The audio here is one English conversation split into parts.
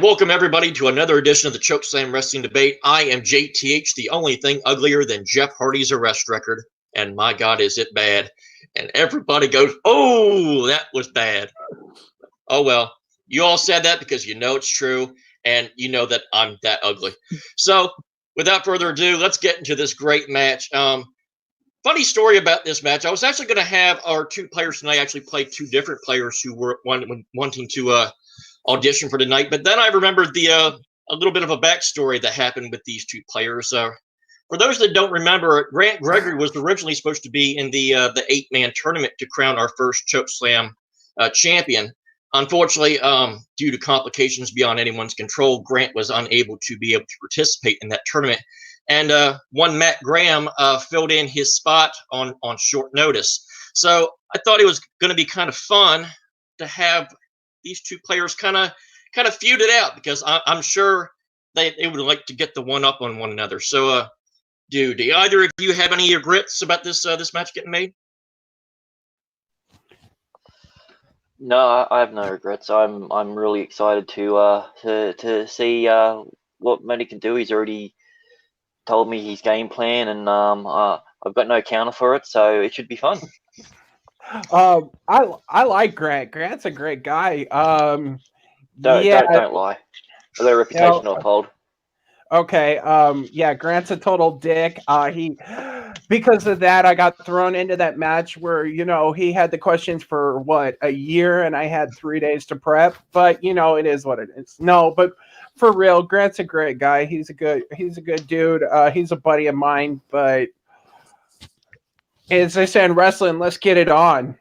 And welcome everybody to another edition of the Chokeslam Wrestling Debate. I am JTH, the only thing uglier than Jeff Hardy's arrest record. And my God, is it bad. And everybody goes, oh, that was bad. Oh, well, you all said that because you know it's true. And you know that I'm that ugly. So without further ado, let's get into this great match. Funny story about this match. I was actually going to have our two players tonight actually play two different players who were wanting to audition for tonight, but then I remembered a little bit of a backstory that happened with these two players. For those that don't remember, Gregory was originally supposed to be in the 8-man tournament to crown our first Chokeslam champion. Unfortunately, due to complications beyond anyone's control, Grant was unable to be able to participate in that tournament. And one Matt Graham filled in his spot on short notice. So I thought it was going to be kind of fun to have these two players kind of feud it out, because I'm sure they would like to get the one up on one another. So, do either of you have any regrets about this match getting made? No, I have no regrets. I'm really excited to see what Matty can do. He's already told me his game plan, and I've got no counter for it, so it should be fun. I like Grant. Grant's a great guy. Don't lie. Their reputation will uphold. Okay. Yeah, Grant's a total dick. Because of that, I got thrown into that match where, he had the questions for a year, and I had 3 days to prep. But it is what it is. No, but for real, Grant's a great guy. He's a good dude. He's a buddy of mine. But as I say in wrestling, let's get it on.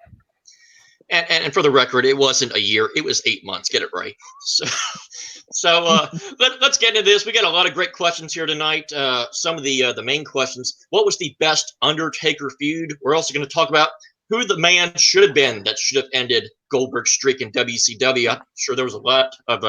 And for the record, it wasn't a year; it was 8 months. Get it right. So let's get into this. We got a lot of great questions here tonight. Some of the main questions: what was the best Undertaker feud? We're also going to talk about who the man should have been that should have ended Goldberg's streak in WCW. I'm sure there was a lot of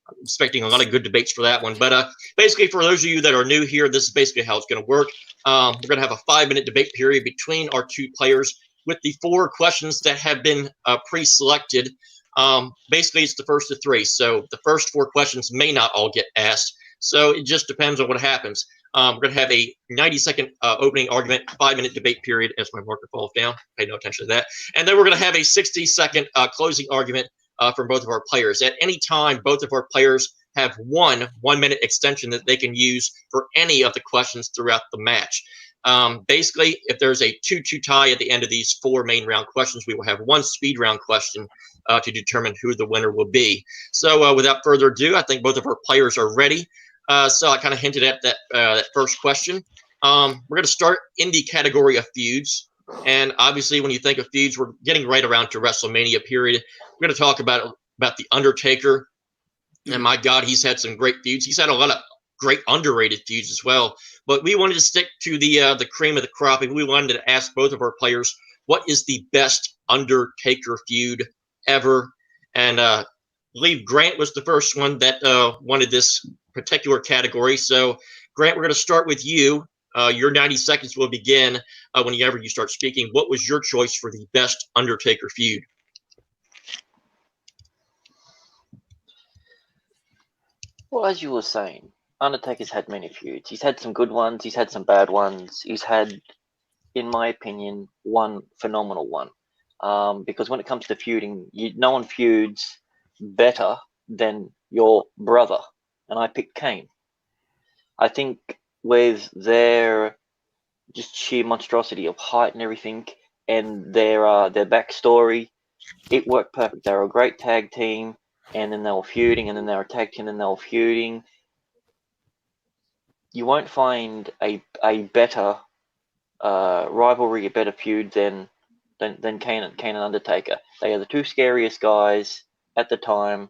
I'm expecting a lot of good debates for that one. But basically, for those of you that are new here, this is basically how it's going to work. We're going to have a 5-minute debate period between our two players, with the 4 questions that have been pre-selected. Basically, it's the first of 3. So the first 4 questions may not all get asked. So it just depends on what happens. We're going to have a 90-second opening argument, 5-minute debate period, as my marker falls down. Pay no attention to that. And then we're going to have a 60-second closing argument from both of our players. At any time, both of our players have one 1-minute extension that they can use for any of the questions throughout the match. Basically, if there's a 2-2 tie at the end of these 4 main round questions, we will have one speed round question to determine who the winner will be. So without further ado, I think both of our players are ready. So I kind of hinted at that first question. We're going to start in the category of feuds. And obviously, when you think of feuds, we're getting right around to WrestleMania period. We're going to talk about the Undertaker. And my God, he's had some great feuds. He's had a lot of great underrated feuds as well. But we wanted to stick to the cream of the crop, and we wanted to ask both of our players, what is the best Undertaker feud ever? And I believe Grant was the first one that wanted this particular category. So, Grant, we're going to start with you. Your 90 seconds will begin whenever you start speaking. What was your choice for the best Undertaker feud? Well, as you were saying, Undertaker's had many feuds. He's had some good ones. He's had some bad ones. He's had, in my opinion, one phenomenal one. Because when it comes to feuding, no one feuds better than your brother. And I picked Kane. I think with their just sheer monstrosity of height and everything, and their backstory, it worked perfect. They were a great tag team, and then they were feuding, and then they were a tag team, and they were feuding. You won't find a better rivalry, a better feud than Kane and Undertaker. They are the 2 scariest guys at the time,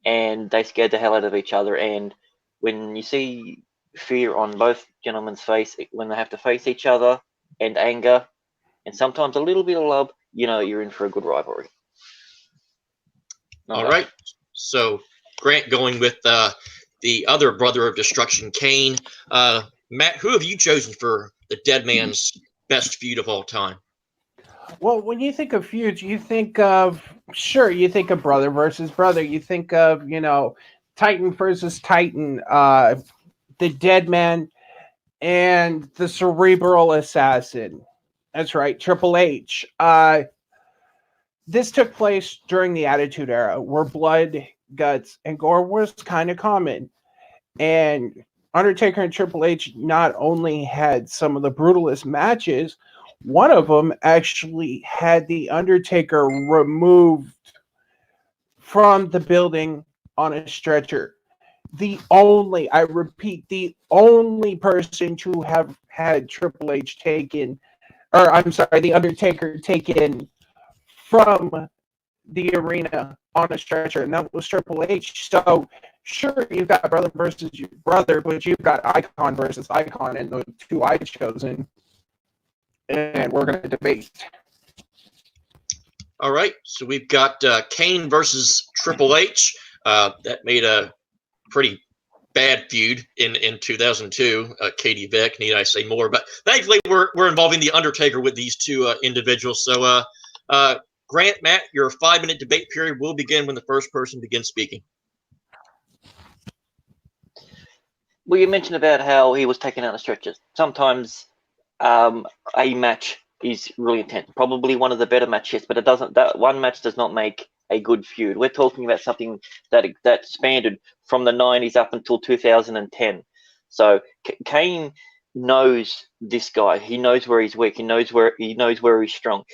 and they scared the hell out of each other. And when you see fear on both gentlemen's face when they have to face each other, and anger, and sometimes a little bit of love, you're in for a good rivalry. All right. So Grant going with the other brother of destruction, Kane. Matt, who have you chosen for the dead man's best feud of all time? Well, when you think of feuds, you think of brother versus brother. You think of, Titan versus Titan, the Dead Man, and the Cerebral Assassin. That's right, Triple H. This took place during the Attitude Era, where blood, guts, and gore was kind of common. And Undertaker and Triple H not only had some of the brutalest matches, one of them actually had the Undertaker removed from the building on a stretcher. I repeat, the only person to have had Triple H taken, or I'm sorry, the Undertaker taken from the arena on a stretcher, and that was Triple H. So, sure, you've got brother versus brother, but you've got icon versus icon, and the two I chosen, and we're going to debate. All right, so we've got Kane versus Triple H. That made a pretty bad feud in 2002. Katie Vick, need I say more? But thankfully, we're involving the Undertaker with these two individuals. So, Grant, Matt, your 5-minute debate period will begin when the first person begins speaking. Well, you mentioned about how he was taken out of stretchers. Sometimes a match is really intense. Probably one of the better matches, but that one match does not make a good feud. We're talking about something that spanned from the 90s up until 2010. So Kane knows this guy. He knows where he's weak. He knows where he's strong.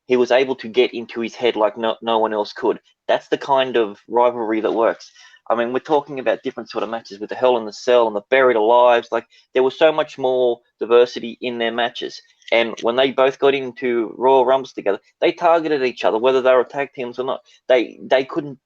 He was able to get into his head like no one else could. That's the kind of rivalry that works. I mean, we're talking about different sort of matches with the Hell in the Cell and the Buried Alive. Like, there was so much more diversity in their matches. And when they both got into Royal Rumbles together, they targeted each other, whether they were tag teams or not. They couldn't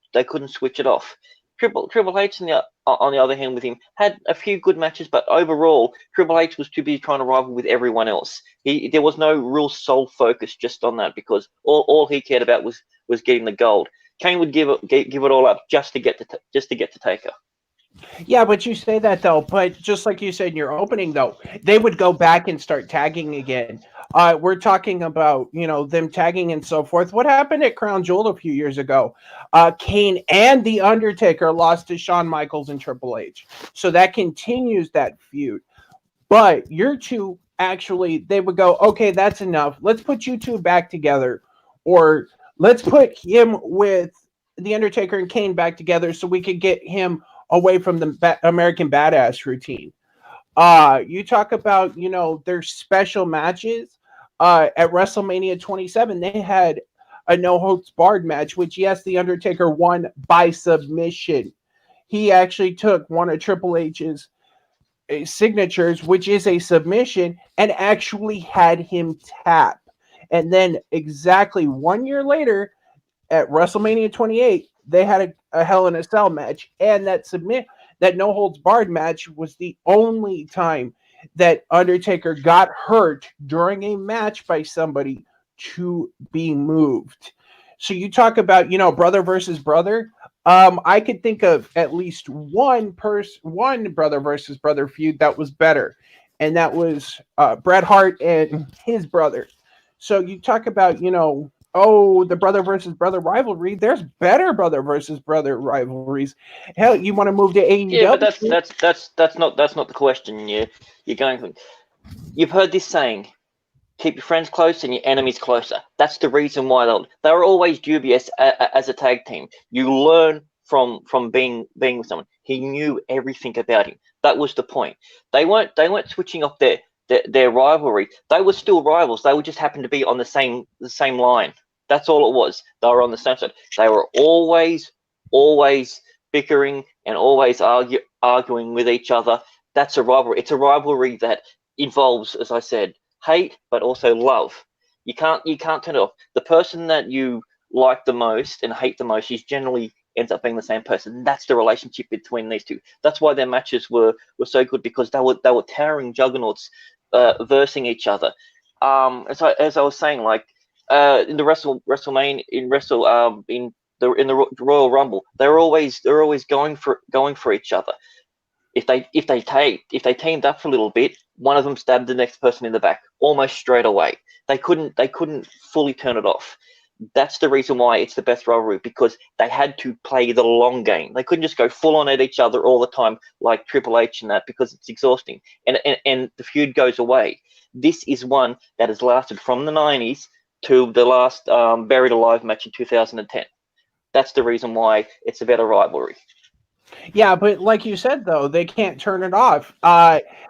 switch it off. Triple H, on the other hand, with him, had a few good matches, but overall, Triple H was too busy trying to rival with everyone else. There was no real sole focus just on that, because all he cared about was getting the gold. Kane would give it all up just to get to Taker. Yeah, but you say that though. But just like you said in your opening, though, they would go back and start tagging again. We're talking about them tagging and so forth. What happened at Crown Jewel a few years ago? Kane and the Undertaker lost to Shawn Michaels and Triple H, so that continues that feud. But your two actually, they would go, okay, that's enough. Let's put you two back together, or let's put him with the Undertaker and Kane back together so we could get him away from the American Badass routine. You talk about, their special matches. At WrestleMania 27, they had a no holds barred match, which, yes, the Undertaker won by submission. He actually took one of Triple H's signatures, which is a submission, and actually had him tap. And then exactly 1 year later, at WrestleMania 28, they had a Hell in a Cell match, and that no holds barred match was the only time that Undertaker got hurt during a match by somebody to be moved. So you talk about, brother versus brother. I could think of at least one brother versus brother feud that was better, and that was Bret Hart and his brother. So you talk about, the brother versus brother rivalry. There's better brother versus brother rivalries. Hell, you want to move to AEW? Yeah, but that's not the question. You're going. You've heard this saying: keep your friends close and your enemies closer. That's the reason why they were always dubious as a tag team. You learn from being with someone. He knew everything about him. That was the point. They weren't switching off their rivalry. They were still rivals. They would just happen to be on the same line. That's all it was. They were on the same side. They were always bickering and always arguing with each other. That's a rivalry. It's a rivalry that involves, as I said, hate, but also love. You can't turn it off. The person that you like the most and hate the most is generally ends up being the same person. That's the relationship between these two. That's why their matches were so good, because they were towering juggernauts versing each other. As I was saying, like in the WrestleMania, in the Royal Rumble, they're always going for each other. If they teamed up for a little bit, one of them stabbed the next person in the back almost straight away. They couldn't fully turn it off. That's the reason why it's the best rivalry, because they had to play the long game. They couldn't just go full on at each other all the time like Triple H and that, because it's exhausting. And the feud goes away. This is one that has lasted from the 90s to the last Buried Alive match in 2010. That's the reason why it's a better rivalry. Yeah, but like you said, though, they can't turn it off.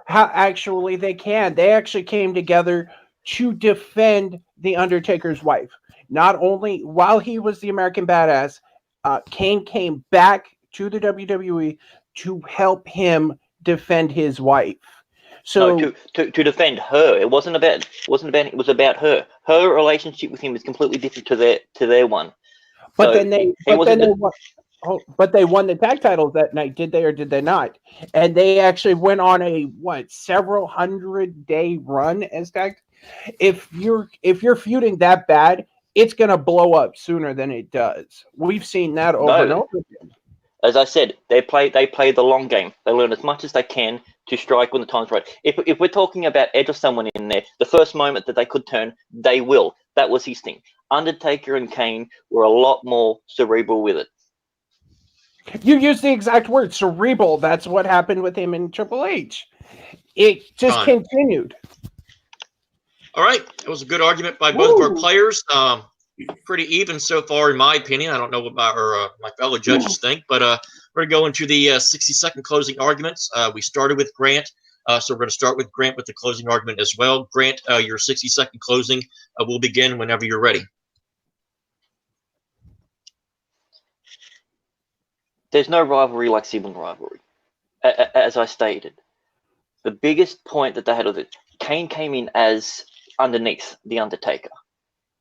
Actually, they can. They actually came together to defend the Undertaker's wife. Not only while he was the American Badass, Kane came back to the WWE to help him defend his wife. So No, to defend her. It was about her. Her relationship with him is completely different to their one. But So then they won the tag titles that night, did they or did they not? And they actually went on a several 100-day run as tag. If you're feuding that bad, it's gonna blow up sooner than it does. We've seen that over and over again. As I said, they play the long game. They learn as much as they can to strike when the time's right. If we're talking about Edge or someone in there, the first moment that they could turn, they will. That was his thing. Undertaker and Kane were a lot more cerebral with it. You used the exact word, cerebral. That's what happened with him and Triple H. It just continued. All right. That was a good argument by both of our players. Pretty even so far, in my opinion. I don't know what my fellow judges think, but we're going to go into the 60-second closing arguments. We started with Grant, so we're going to start with Grant with the closing argument as well. Grant, your 60-second closing will begin whenever you're ready. There's no rivalry like sibling rivalry. As I stated, the biggest point that they had with it, Kane came in as underneath the Undertaker.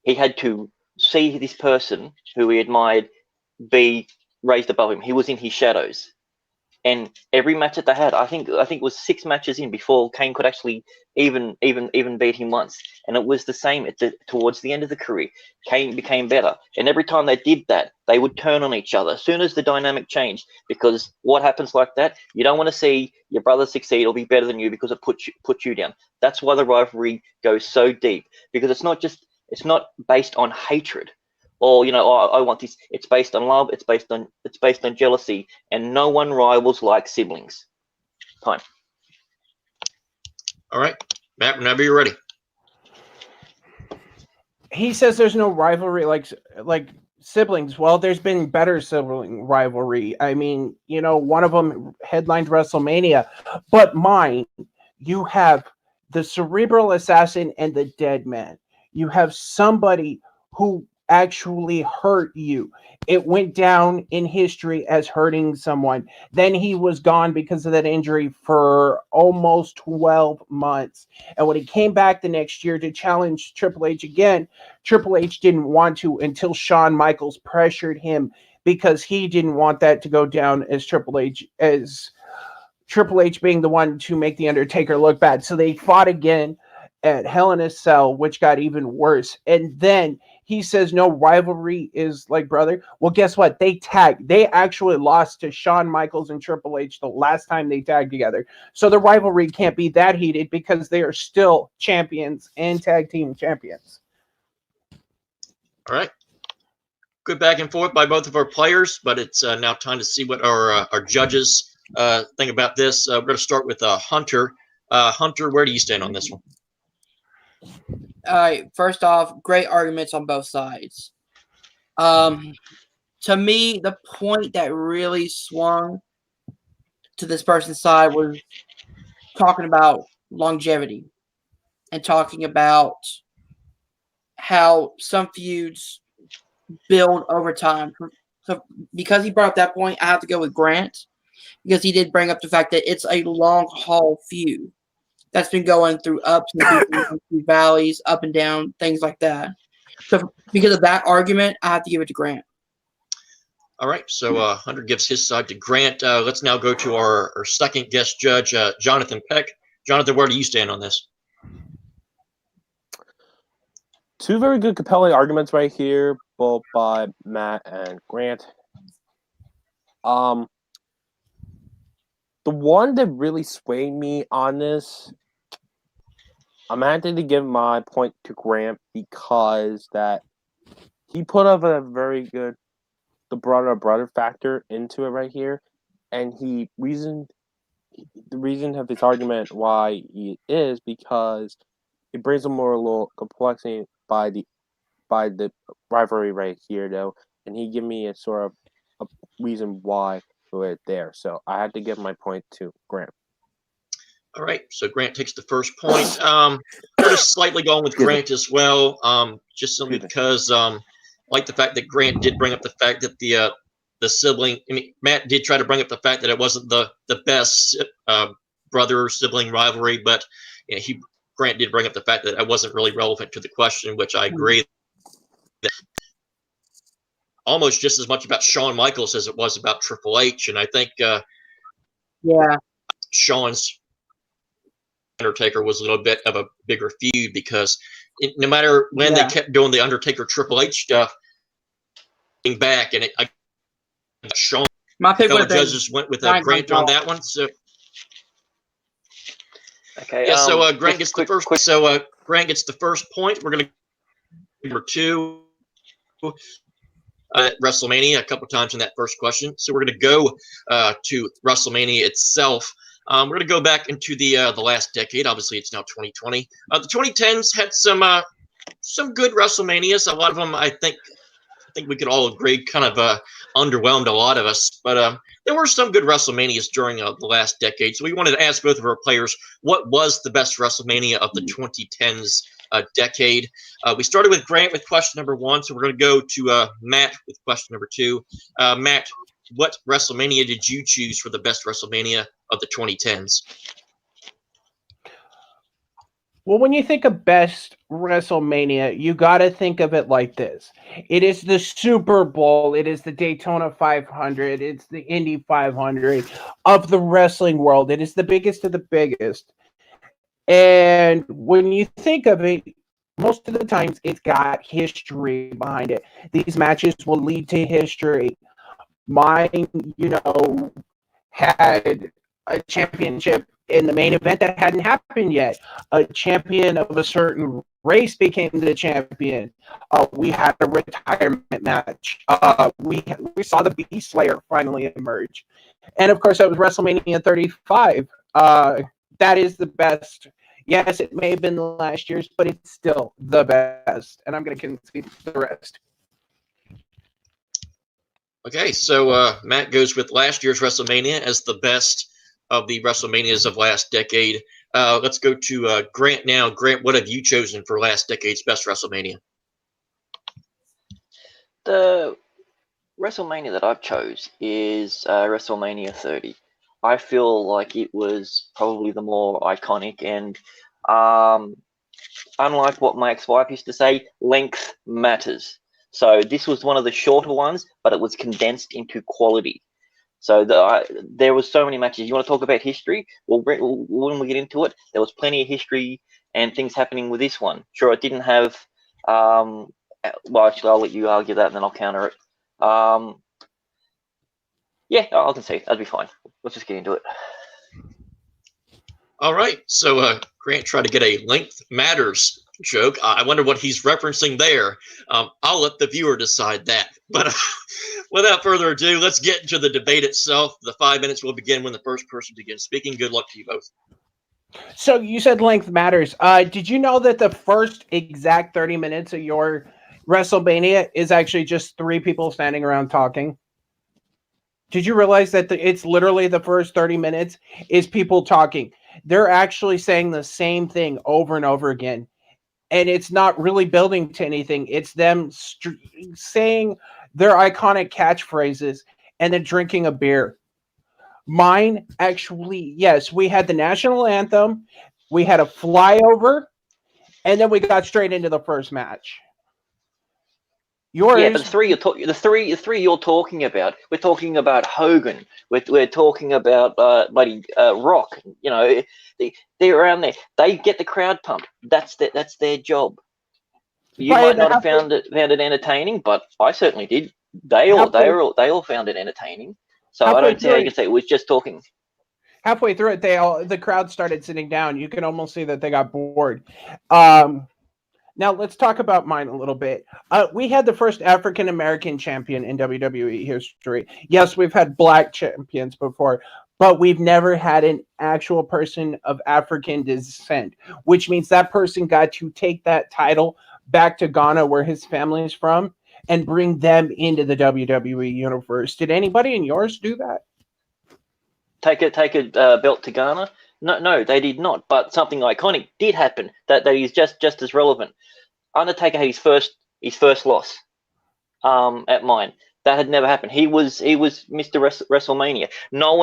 He had to see this person who he admired be raised above him. He was in his shadows. And every match that they had, I think it was 6 matches in before Kane could actually even beat him once. And it was the same towards the end of the career. Kane became better. And every time they did that, they would turn on each other as soon as the dynamic changed. Because what happens like that, you don't want to see your brother succeed or be better than you, because it puts you down. That's why the rivalry goes so deep. Because it's not based on hatred. Or I want this. It's based on love. It's based on jealousy, and no one rivals like siblings. Time. All right, Matt. Whenever you're ready. He says there's no rivalry like siblings. Well, there's been better sibling rivalry. I mean, one of them headlined WrestleMania, but mine, you have the cerebral assassin and the dead man. You have somebody who actually hurt you. It went down in history as hurting someone. Then he was gone because of that injury for almost 12 months. And when he came back the next year to challenge Triple H again, Triple H didn't want to until Shawn Michaels pressured him, because he didn't want that to go down as Triple H being the one to make the Undertaker look bad. So they fought again at Hell in a Cell, which got even worse. And then he says no rivalry is like brother. Well, guess what? They actually lost to Shawn Michaels and Triple H the last time they tagged together. So the rivalry can't be that heated, because they are still champions and tag team champions. All right. Good back and forth by both of our players, but it's now time to see what our judges think about this. We're going to start with Hunter. Hunter, where do you stand on this one? All right. First off, great arguments on both sides. To me, the point that really swung to this person's side was talking about longevity and talking about how some feuds build over time. So because he brought up that point, I have to go with Grant, because he did bring up the fact that it's a long haul feud that's been going through ups and through valleys, up and down, things like that. So because of that argument, I have to give it to Grant. All right, so Hunter gives his side to Grant. Let's now go to our second guest judge, Jonathan Peck. Jonathan, where do you stand on this? Two very good, compelling arguments right here, both by Matt and Grant. The one that really swayed me on this, I'm having to give my point to Grant, because that he put up a very good the brother factor into it right here, and the reason of his argument why he is because it brings a more little complexity by the rivalry right here though, and he gave me a sort of a reason why we're there. So I had to give my point to Grant. All right, so Grant takes the first point. We're just slightly going with Grant as well, just simply because like the fact that Grant did bring up the fact that the sibling. I mean, Matt did try to bring up the fact that it wasn't the best brother sibling rivalry, but you know, Grant did bring up the fact that it wasn't really relevant to the question, which I agree. Almost just as much about Shawn Michaels as it was about Triple H, and I think Shawn's Undertaker was a little bit of a bigger feud because no matter when they kept doing the Undertaker Triple H stuff, back and Shawn. My pick fellow judges went with Grant on that one. So okay, yeah, so Grant gets the first. So Grant gets the first point. We're gonna number 2. At WrestleMania a couple times in that first question. So we're going to go to WrestleMania itself. We're going to go back into the last decade. Obviously, it's now 2020. The 2010s had some good WrestleManias. A lot of them, I think we could all agree, kind of underwhelmed a lot of us. But there were some good WrestleManias during the last decade. So we wanted to ask both of our players, what was the best WrestleMania of the 2010s decade? We started with Grant with question number 1, so we're going to go to Matt with question number 2. Matt, what WrestleMania did you choose for the best WrestleMania of the 2010s? Well, when you think of best WrestleMania, you got to think of it like this. It is the Super Bowl. It is the Daytona 500. It's the Indy 500 of the wrestling world. It is the biggest of the biggest. And when you think of it, most of the times it's got history behind it. These matches will lead to history. Mine, had a championship in the main event that hadn't happened yet. A champion of a certain race became the champion. We had a retirement match. We saw the Beast Slayer finally emerge. And of course, that was WrestleMania 35. That is the best. Yes, it may have been the last year's, but it's still the best. And I'm going to concede the rest. Okay, so Matt goes with last year's WrestleMania as the best of the WrestleManias of last decade. Let's go to Grant now. Grant, what have you chosen for last decade's best WrestleMania? The WrestleMania that I've chose is WrestleMania 30. I feel like it was probably the more iconic, and unlike what my ex-wife used to say, length matters. So this was one of the shorter ones, but it was condensed into quality. So there was so many matches. You want to talk about history? Well, when we get into it, there was plenty of history and things happening with this one. Sure, it didn't have. Well, actually, I'll let you argue that, and then I'll counter it. Yeah, I'll concede. That'd be fine. Let's just get into it. All right. So Grant tried to get a length matters joke. I wonder what he's referencing there. I'll let the viewer decide that. But without further ado, let's get into the debate itself. The 5 minutes will begin when the first person begins speaking. Good luck to you both. So you said length matters. Did you know that the first exact 30 minutes of your WrestleMania is actually just 3 people standing around talking? Did you realize that it's literally the first 30 minutes is people talking? They're actually saying the same thing over and over again. And it's not really building to anything. It's them saying their iconic catchphrases and then drinking a beer. Mine, actually, yes, we had the national anthem, we had a flyover, and then we got straight into the first match. Yours, yeah, but the three you're talking about. We're talking about Hogan. We're talking about buddy Rock. You know, they're around there. They get the crowd pumped. That's their job. You might not have found it entertaining, but I certainly did. They all found it entertaining. So I don't see how you can say it was just talking. Halfway through it, the crowd started sitting down. You can almost see that they got bored. Now let's talk about mine a little bit. We had the first African American champion in WWE history. Yes, we've had black champions before, but we've never had an actual person of African descent, which means that person got to take that title back to Ghana, where his family is from, and bring them into the WWE universe. Did anybody in yours do that? Take a belt to Ghana? No, they did not. But something iconic did happen that is just as relevant. Undertaker had his first loss at mine. That had never happened. He was Mr. WrestleMania. No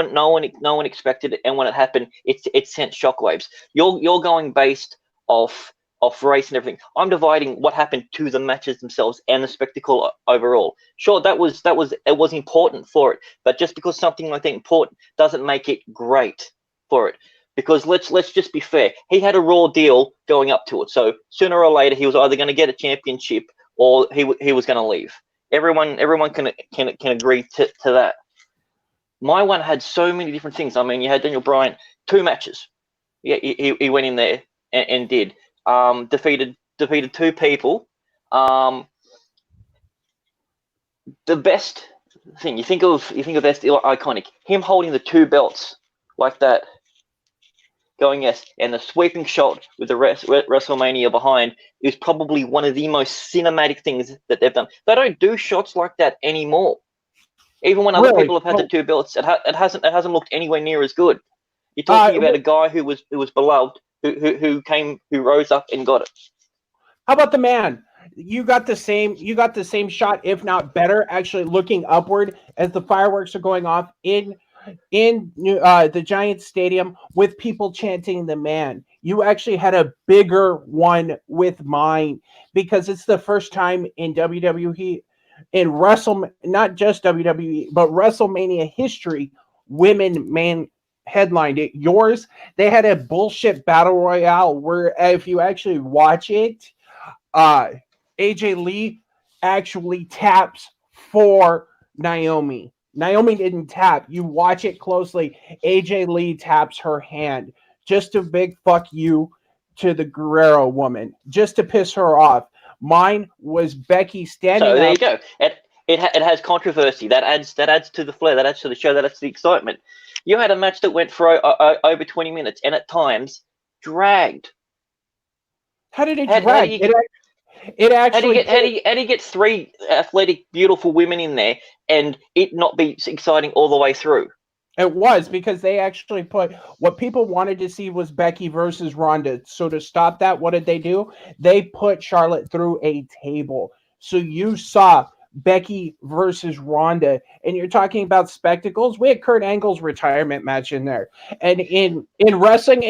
one expected it, and when it happened, it sent shockwaves. You're going based off race and everything. I'm dividing what happened to the matches themselves and the spectacle overall. Sure, it was important for it, but just because something like that important doesn't make it great for it. Because let's just be fair. He had a raw deal going up to it, so sooner or later he was either going to get a championship or he was going to leave. Everyone can agree to that. My one had so many different things. I mean, you had Daniel Bryan, 2 matches. Yeah, he went in there and did defeated 2 people. The best thing you think of as iconic, him holding the 2 belts like that. Going yes, and the sweeping shot with the WrestleMania behind is probably one of the most cinematic things that they've done. They don't do shots like that anymore. Even when other people have had the 2 belts, it hasn't looked anywhere near as good. You're talking about a guy who was beloved, who rose up and got it. How about the man? You got the same shot, if not better, actually looking upward as the fireworks are going off in the Giants Stadium with people chanting the man. You actually had a bigger one with mine because it's the first time in WWE, not just WWE, but WrestleMania history, women man headlined it. Yours, they had a bullshit battle royale where if you actually watch it, AJ Lee actually taps for Naomi. Naomi didn't tap. You watch it closely. AJ Lee taps her hand. Just a big fuck you to the Guerrero woman. Just to piss her off. Mine was Becky standing up. So there you go. It has controversy. That adds to the flair. That adds to the show. That adds to the excitement. You had a match that went for over 20 minutes and at times dragged. How did it drag? It actually. How do you get 3 athletic, beautiful women in there and it not be exciting all the way through? It was because they actually put what people wanted to see was Becky versus Ronda. So to stop that, what did they do? They put Charlotte through a table. So you saw Becky versus Ronda, and you're talking about spectacles. We had Kurt Angle's retirement match in there, and in wrestling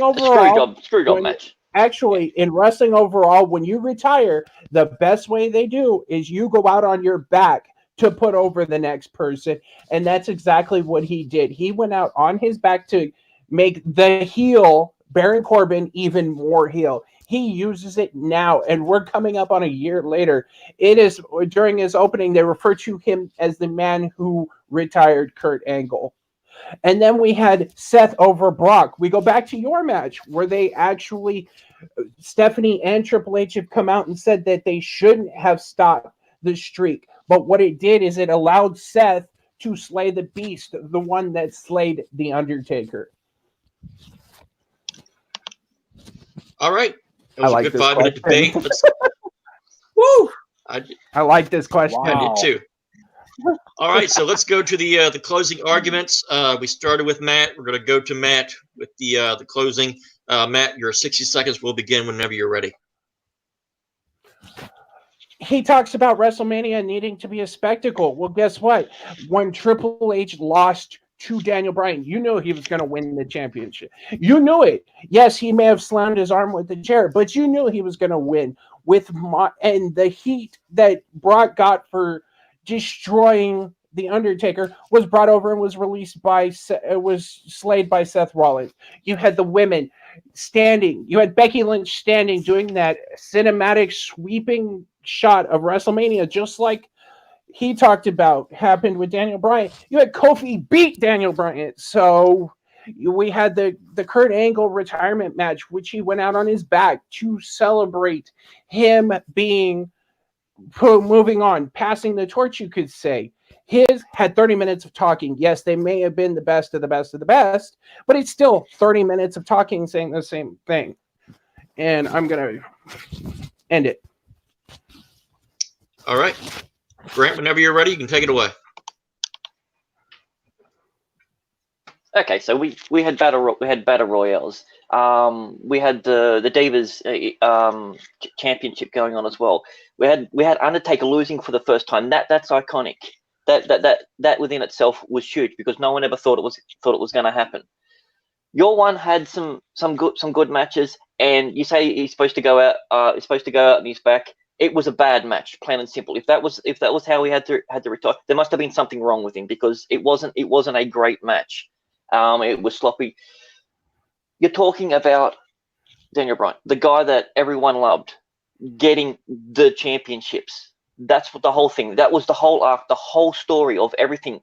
overall, screw job match. Actually, in wrestling overall, when you retire, the best way they do is you go out on your back to put over the next person. And that's exactly what he did. He went out on his back to make the heel, Baron Corbin, even more heel. He uses it now, and we're coming up on a year later. It is during his opening, they refer to him as the man who retired Kurt Angle. And then we had Seth over Brock. We go back to your match where they actually, Stephanie and Triple H have come out and said that they shouldn't have stopped the streak. But what it did is it allowed Seth to slay the beast, the one that slayed The Undertaker. All right. It was a good 5-minute debate. Woo! I like this question. Wow. I did too. All right, so let's go to the closing arguments. We started with Matt. We're going to go to Matt with the closing. Matt, your 60 seconds will begin whenever you're ready. He talks about WrestleMania needing to be a spectacle. Well, guess what? When Triple H lost to Daniel Bryan, you knew he was going to win the championship. You knew it. Yes, he may have slammed his arm with the chair, but you knew he was going to win. And the heat that Brock got for destroying The Undertaker was brought over and was slayed by Seth Rollins. You had the women standing. You had Becky Lynch standing doing that cinematic sweeping shot of WrestleMania, just like he talked about happened with Daniel Bryan. You had Kofi beat Daniel Bryan. So We had the Kurt Angle retirement match, which he went out on his back to celebrate him being moving on, passing the torch, you could say. His had 30 minutes of talking. Yes, they may have been the best of the best of the best, but it's still 30 minutes of talking, saying the same thing. And I'm going to end it. All right. Grant, whenever you're ready, you can take it away. Okay, so we had battle royales. We had the Divas championship going on as well. We had Undertaker losing for the first time. That's iconic. That within itself was huge because no one ever thought it was going to happen. Your one had some good matches, and you say he's supposed to go out. On his back. It was a bad match, plain and simple. If that was how he had to retire, there must have been something wrong with him because it wasn't a great match. It was sloppy. You're talking about Daniel Bryan, the guy that everyone loved, getting the championships. That's what the whole thing. That was the whole arc, the whole story of everything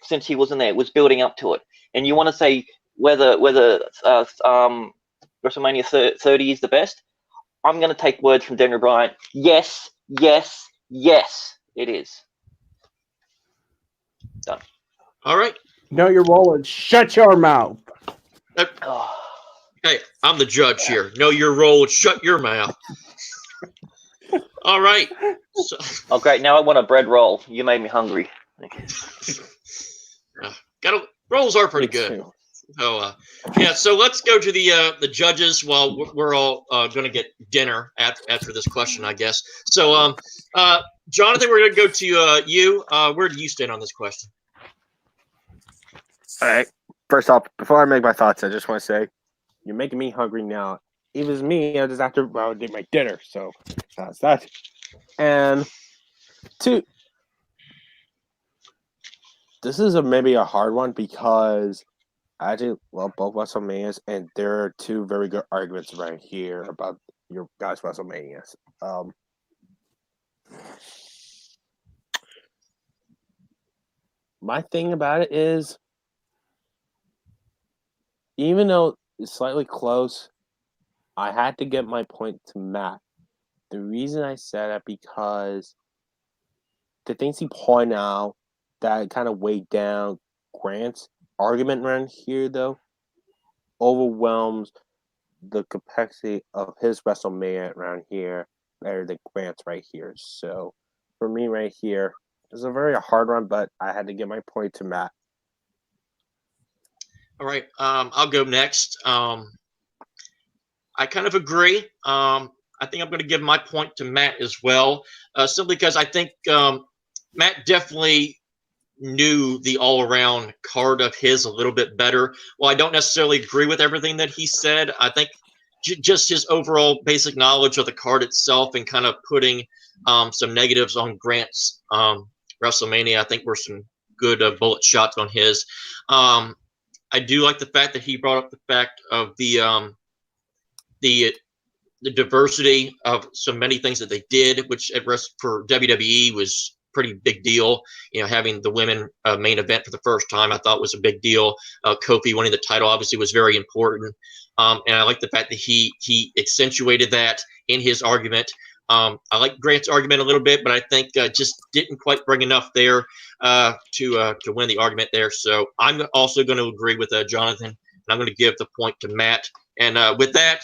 since he wasn't there. It was building up to it. And you want to say whether WrestleMania 30 is the best? I'm going to take words from Daniel Bryan. Yes, yes, yes, it is. Done. All right. Know your role and shut your mouth. Hey, I'm the judge here. Know your role and shut your mouth. All right. So, oh, great. Now I want a bread roll. You made me hungry. rolls are pretty good. So, so let's go to the judges while we're all going to get dinner after this question, I guess. So, Jonathan, we're going to go to you. Where do you stand on this question? All right. First off, before I make my thoughts, I just want to say you're making me hungry now. If it was me, I just after I would get my dinner. So that's that. And two, this is maybe a hard one because I actually love both WrestleManias, and there are two very good arguments right here about your guys' WrestleManias. My thing about it is, even though it's slightly close, I had to get my point to Matt. The reason I said that because the things he pointed out that kind of weighed down Grant's argument around here, though, overwhelms the complexity of his WrestleMania around here better than Grant's right here. So for me right here, it's a very hard one, but I had to get my point to Matt. All right, I'll go next. I kind of agree. I think I'm going to give my point to Matt as well, simply because I think Matt definitely knew the all-around card of his a little bit better. While I don't necessarily agree with everything that he said, I think just his overall basic knowledge of the card itself and kind of putting some negatives on Grant's WrestleMania, I think were some good bullet shots on his. I do like the fact that he brought up the fact of the diversity of so many things that they did, which for WWE was pretty big deal. You know, having the women main event for the first time, I thought was a big deal. Kofi winning the title obviously was very important. And I like the fact that he accentuated that in his argument. I like Grant's argument a little bit, but I think just didn't quite bring enough there to win the argument there. So I'm also going to agree with Jonathan, and I'm going to give the point to Matt. And with that,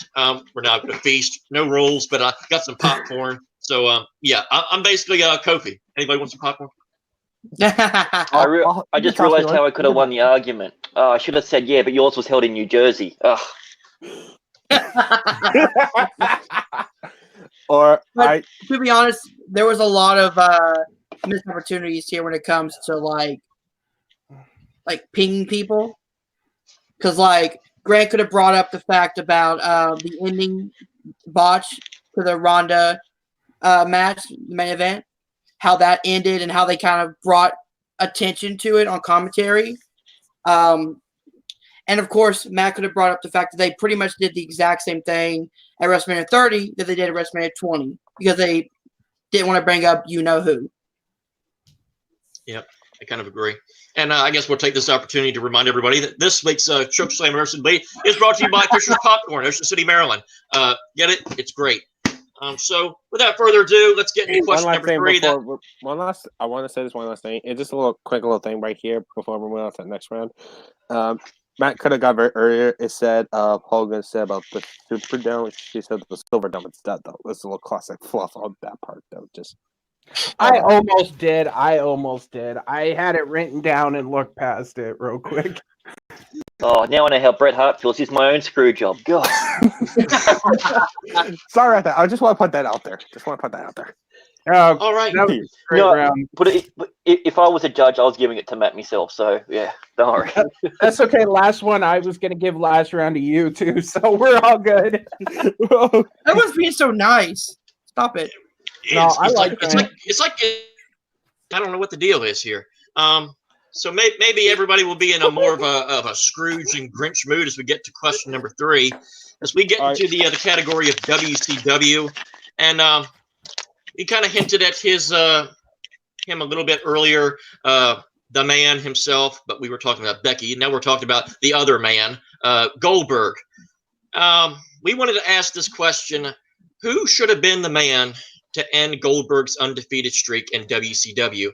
we're now going to feast. No rules, but I got some popcorn. So I'm basically Kofi. Anybody want some popcorn? I just realized how I could have won the argument. I should have said yeah, but yours was held in New Jersey. Ugh. To be honest, there was a lot of missed opportunities here when it comes to like pinging people, because like Grant could have brought up the fact about the ending botch to the Ronda match, the main event, how that ended and how they kind of brought attention to it on commentary. And of course, Matt could have brought up the fact that they pretty much did the exact same thing at WrestleMania 30 that they did at WrestleMania 20 because they didn't want to bring up you know who. Yep. I kind of agree. And I guess we'll take this opportunity to remind everybody that this week's Chokeslam Ocean Bay is brought to you by Fisher's Popcorn, Ocean City, Maryland. Get it? It's great. So without further ado, let's get into question number 3. I want to say this one last thing. It's just a quick little thing right here before we move on to the next round. Matt could have got very earlier. It said Hogan said about the Superdome. She said the Silverdome. It's that though. It's a little classic fluff on that part though. Just I almost did. I had it written down and looked past it real quick. Oh, now I know how Bret Hart feels. It's my own screw job. God. Sorry about that. I just want to put that out there. All right. Round. But if I was a judge, I was giving it to Matt myself. So, yeah, don't worry. That's okay. Last one, I was going to give last round to you, too. So we're all good. Everyone's being so nice. Stop it. It's like I don't know what the deal is here. So maybe everybody will be in a more of a Scrooge and Grinch mood as we get to question number 3, as we get into the category of WCW, and he kind of hinted at him a little bit earlier, the man himself, but we were talking about Becky, and now we're talking about the other man, Goldberg. We wanted to ask this question: who should have been the man to end Goldberg's undefeated streak in WCW?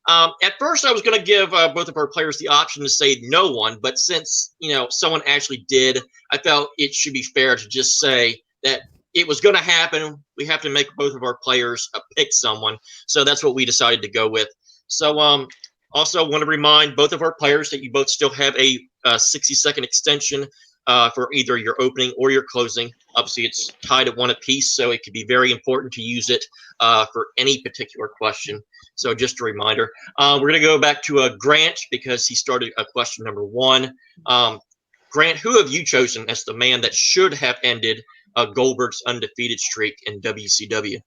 At first, I was going to give both of our players the option to say no one, but since someone actually did, I felt it should be fair to just say that it was going to happen. We have to make both of our players pick someone, so that's what we decided to go with. So, also want to remind both of our players that you both still have a 60-second extension for either your opening or your closing. Obviously, it's tied at 1 apiece, so it could be very important to use it for any particular question. So just a reminder. We're going to go back to Grant because he started question number 1. Grant, who have you chosen as the man that should have ended Goldberg's undefeated streak in WCW?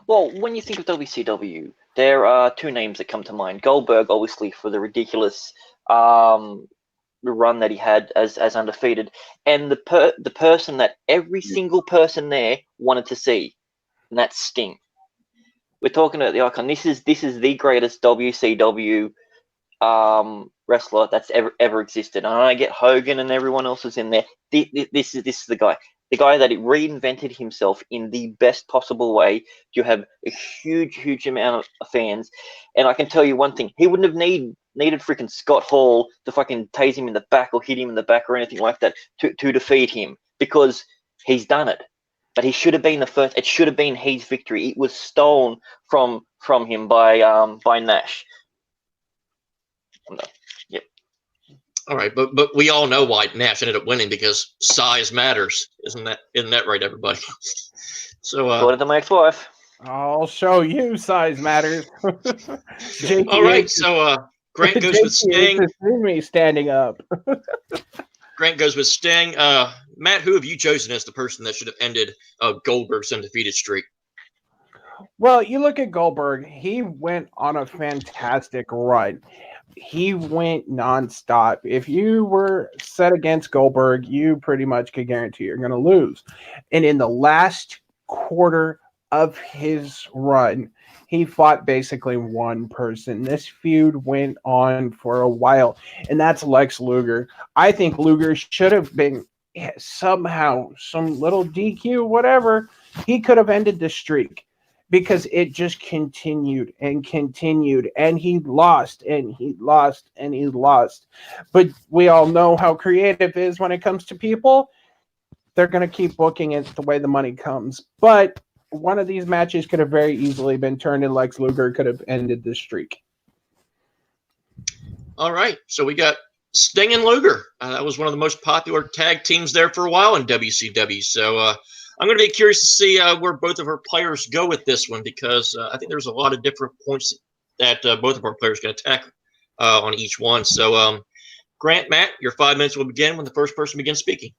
Well, when you think of WCW, there are 2 names that come to mind. Goldberg, obviously, for the ridiculous run that he had as undefeated, and the person that every single person there wanted to see, and that's Sting. We're talking about the icon. This is the greatest WCW wrestler that's ever existed. And I get Hogan and everyone else is in there. This is the guy that reinvented himself in the best possible way. You have a huge amount of fans, and I can tell you one thing: he wouldn't have needed freaking Scott Hall to fucking tase him in the back or hit him in the back or anything like that to defeat him, because he's done it. But he should have been the first. It should have been his victory. It was stolen from him by Nash. Yep. All right, but we all know why Nash ended up winning, because size matters, isn't that right, everybody? So according to my ex-wife. I'll show you size matters. All right, so Grant goes with Sting. Me standing up. Grant goes with Sting. Matt, who have you chosen as the person that should have ended Goldberg's undefeated streak? Well, you look at Goldberg. He went on a fantastic run. He went nonstop. If you were set against Goldberg, you pretty much could guarantee you're going to lose. And in the last quarter of his run, he fought basically one person. This feud went on for a while, and that's Lex Luger. I think Luger should have been somehow, some little DQ, whatever. He could have ended the streak, because it just continued, and he lost, and he lost, and he lost. But we all know how creative is when it comes to people. They're going to keep booking it the way the money comes. But one of these matches could have very easily been turned, and Lex Luger could have ended the streak. All right, so we got Sting and Luger. That was one of the most popular tag teams there for a while in WCW. So I'm going to be curious to see where both of our players go with this one, because I think there's a lot of different points that both of our players can attack on each one. So Grant, Matt, your 5 minutes will begin when the first person begins speaking.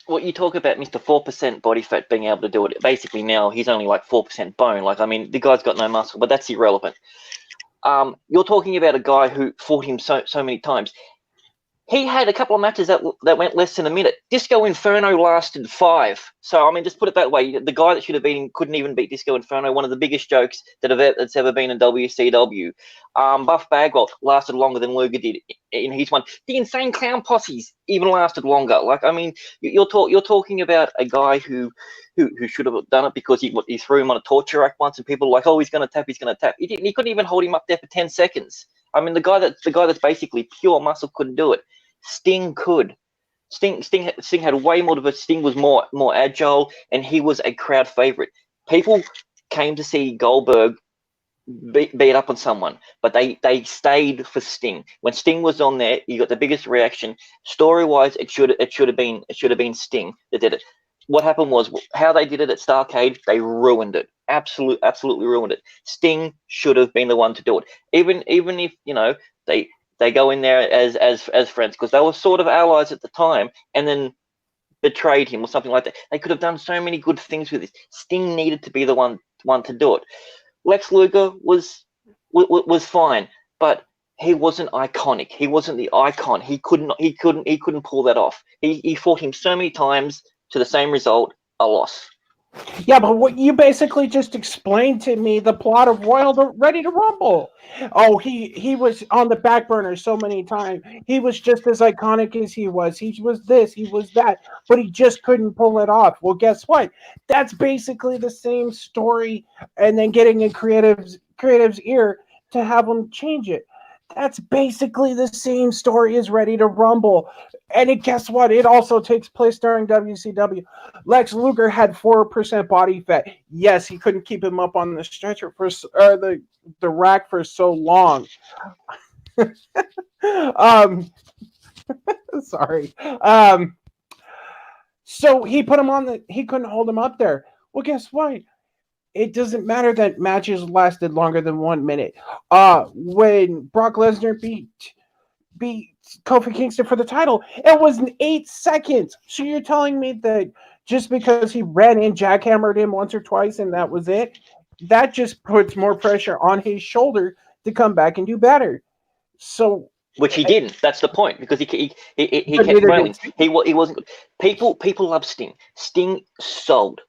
Well, you talk about Mr. 4% body fat being able to do it. Basically, now he's only like 4% bone. Like, I mean, the guy's got no muscle, but that's irrelevant. You're talking about a guy who fought him so many times. he had a couple of matches that went less than a minute. Disco Inferno lasted 5. So, I mean, just put it that way. The guy that should have beaten couldn't even beat Disco Inferno, one of the biggest jokes that's ever been in WCW. Buff Bagwell lasted longer than Luger did in his one. The Insane Clown Posses even lasted longer. Like, I mean, you're talking about a guy who should have done it because he threw him on a torture rack once, and people were like, oh, he's going to tap. He didn't. He couldn't even hold him up there for 10 seconds. I mean, the guy that's basically pure muscle couldn't do it. Sting could. Sting had way more of a. Sting was more agile, and he was a crowd favorite. People came to see Goldberg beat up on someone, but they stayed for Sting. When Sting was on there, you got the biggest reaction. Story wise, it should have been Sting that did it. What happened was how they did it at Starrcade. They ruined it. Absolutely ruined it. Sting should have been the one to do it. Even if they go in there as friends because they were sort of allies at the time, and then betrayed him or something like that. They could have done so many good things with this. Sting needed to be the one to do it. Lex Luger was fine, but he wasn't iconic. He wasn't the icon. He couldn't pull that off. He fought him so many times to the same result, a loss. Yeah, but what you basically just explained to me the plot of Ready to Rumble. Oh, he was on the back burner so many times. He was just as iconic as he was. He was this, he was that, but he just couldn't pull it off. Well, guess what? That's basically the same story, and then getting in creative's ear to have them change it. That's basically the same story as Ready to Rumble. And guess what? It also takes place during WCW. Lex Luger had 4% body fat. Yes, he couldn't keep him up on the stretcher the rack for so long. Sorry. So he put him he couldn't hold him up there. Well, guess what? It doesn't matter that matches lasted longer than 1 minute. When Brock Lesnar beat Kofi Kingston for the title, it was in 8 seconds. So you're telling me that just because he ran in, jackhammered him once or twice, and that was it, that just puts more pressure on his shoulder to come back and do better. So, which he didn't. That's the point, because he kept running. He wasn't good. People love Sting. Sting sold.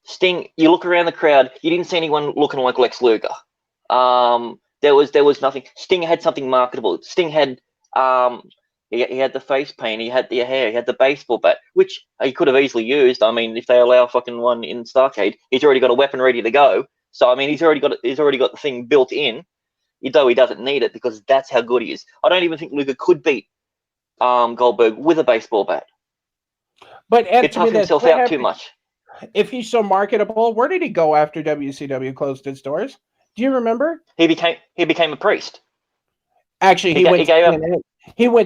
Sting, you look around the crowd, you didn't see anyone looking like Lex Luger. There was nothing. Sting had something marketable. Sting had he had the face paint, he had the hair, he had the baseball bat, which he could have easily used. I mean, if they allow fucking one in Starrcade, he's already got a weapon ready to go. So I mean, he's already got the thing built in, though he doesn't need it because that's how good he is. I don't even think Luger could beat Goldberg with a baseball bat. But he'd tough himself out too much. If he's so marketable, where did he go after WCW closed its doors? Do you remember? He became a priest. Actually, he went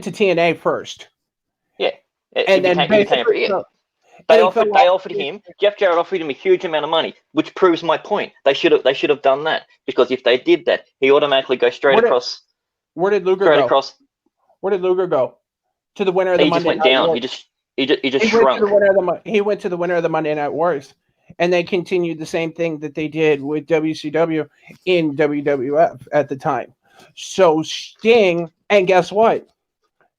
to TNA first. Yeah, and then he became a priest. They offered him. Jeff Jarrett offered him a huge amount of money, which proves my point. They should have done that, because if they did that, he automatically goes straight across. Where did Luger go? Where did Luger go? To the winner of the Monday Night Wars. He just shrunk. He went to the winner of the Monday Night Wars, and they continued the same thing that they did with WCW in WWF at the time. So Sting, and guess what?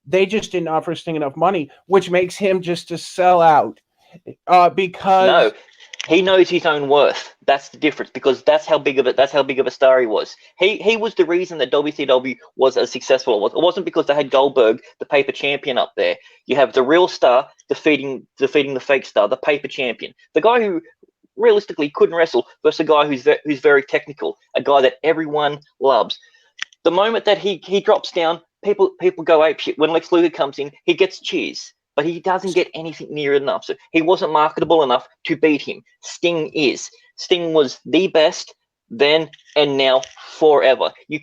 They just didn't offer Sting enough money, which makes him just a sellout. Because no, he knows his own worth. That's the difference, because that's how big of a star he was. He was the reason that WCW was as successful as it was. It wasn't because they had Goldberg, the paper champion, up there. You have the real star defeating the fake star, the paper champion, the guy who realistically couldn't wrestle, versus a guy who's very technical, a guy that everyone loves. The moment that he drops down, people go apeshit. When Lex Luger comes in, he gets cheers, but he doesn't get anything near enough. So he wasn't marketable enough to beat him. Sting is. Sting was the best then and now forever. You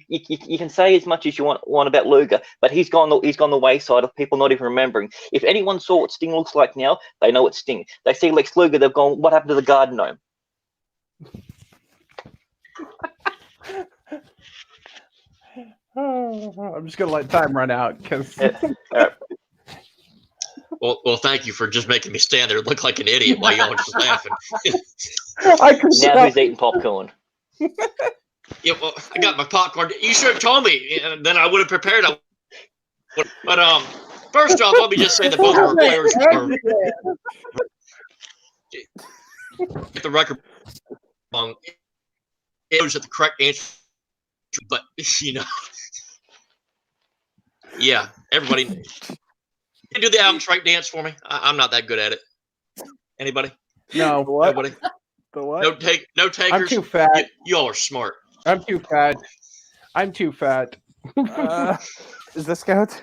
can say as much as you want about Luger, but he's gone the wayside of people not even remembering. If anyone saw what Sting looks like now, they know it's Sting. They see Lex Luger, they've gone, what happened to the Garden Gnome? I'm just gonna let time run out because. Well, thank you for just making me stand there and look like an idiot while y'all just laughing. Now who's eating popcorn? Yeah, well, I got my popcorn. You should have told me, and then I would have prepared. But first off, let me just say that both of our players are at the record. It was at the correct answer, but yeah, everybody. Can you do the Alex Wright dance for me? I'm not that good at it. Anybody? No. What? Nobody. The what? No takers. I'm too fat. Y'all are smart. I'm too fat. I'm too fat. Is this Scout?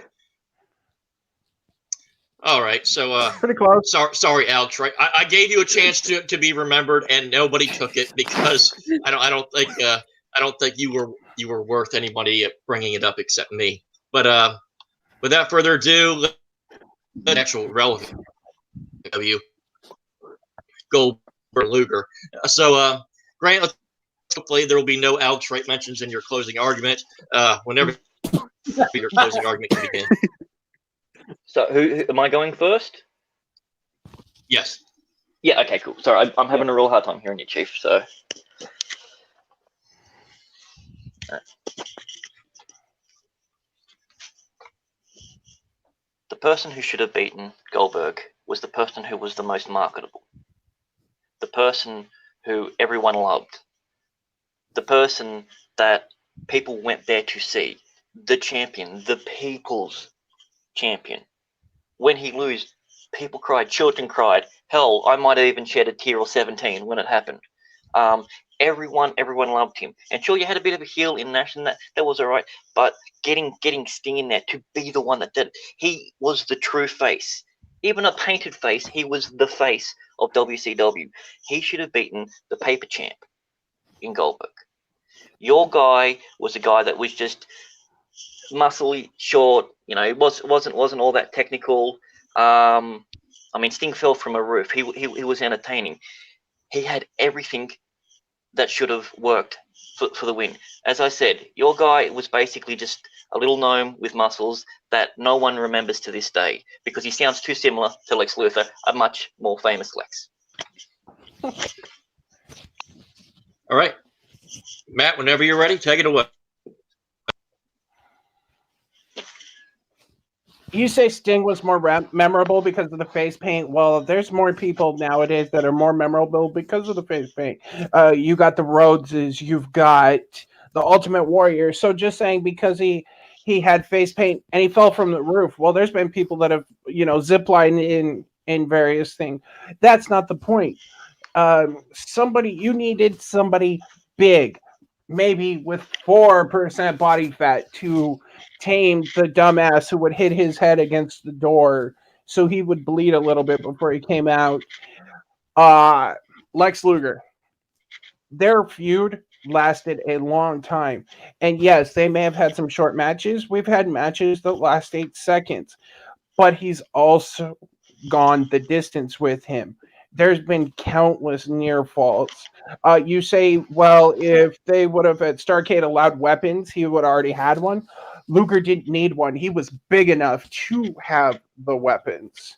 All right, so Pretty close. sorry, Alex. Right, I gave you a chance to be remembered, and nobody took it because I don't think you were worth anybody bringing it up except me. But without further ado, the actual relevant of you, Goldberg Luger. So Grant, hopefully there will be no Alex Wright mentions in your closing argument. Whenever your closing argument can begin. So, who am I going first? Yes. Yeah. Okay. Cool. Sorry, I'm having a real hard time hearing you, Chief. So, the person who should have beaten Goldberg was the person who was the most marketable, the person who everyone loved, the person that people went there to see, the champion, the people's champion. When he lose, people cried, children cried. Hell, I might have even shed a tear or 17 when it happened. Everyone loved him. And sure, you had a bit of a heel in Nash, and that was all right. But getting Sting in there to be the one that did it, he was the true face. Even a painted face, he was the face of WCW. He should have beaten the paper champ in Goldberg. Your guy was a guy that was just muscly, short. It wasn't all that technical. I mean, Sting fell from a roof. He was entertaining. He had everything that should have worked for the win. As I said, your guy was basically just a little gnome with muscles that no one remembers to this day because he sounds too similar to Lex Luthor, a much more famous Lex. All right, Matt. Whenever you're ready, take it away. You say Sting was more memorable because of the face paint. Well, there's more people nowadays that are more memorable because of the face paint. You got the Rhodeses, you've got the Ultimate Warrior. So just saying because he had face paint and he fell from the roof. Well, there's been people that have ziplined in various things. That's not the point. You needed somebody big, maybe with 4% body fat to tame the dumbass who would hit his head against the door so he would bleed a little bit before he came out. Lex Luger. Their feud lasted a long time. And yes, they may have had some short matches. We've had matches that last 8 seconds. But he's also gone the distance with him. There's been countless near falls. You say, well, if they would have at Starrcade allowed weapons, he would have already had one. Luger didn't need one. He was big enough to have the weapons.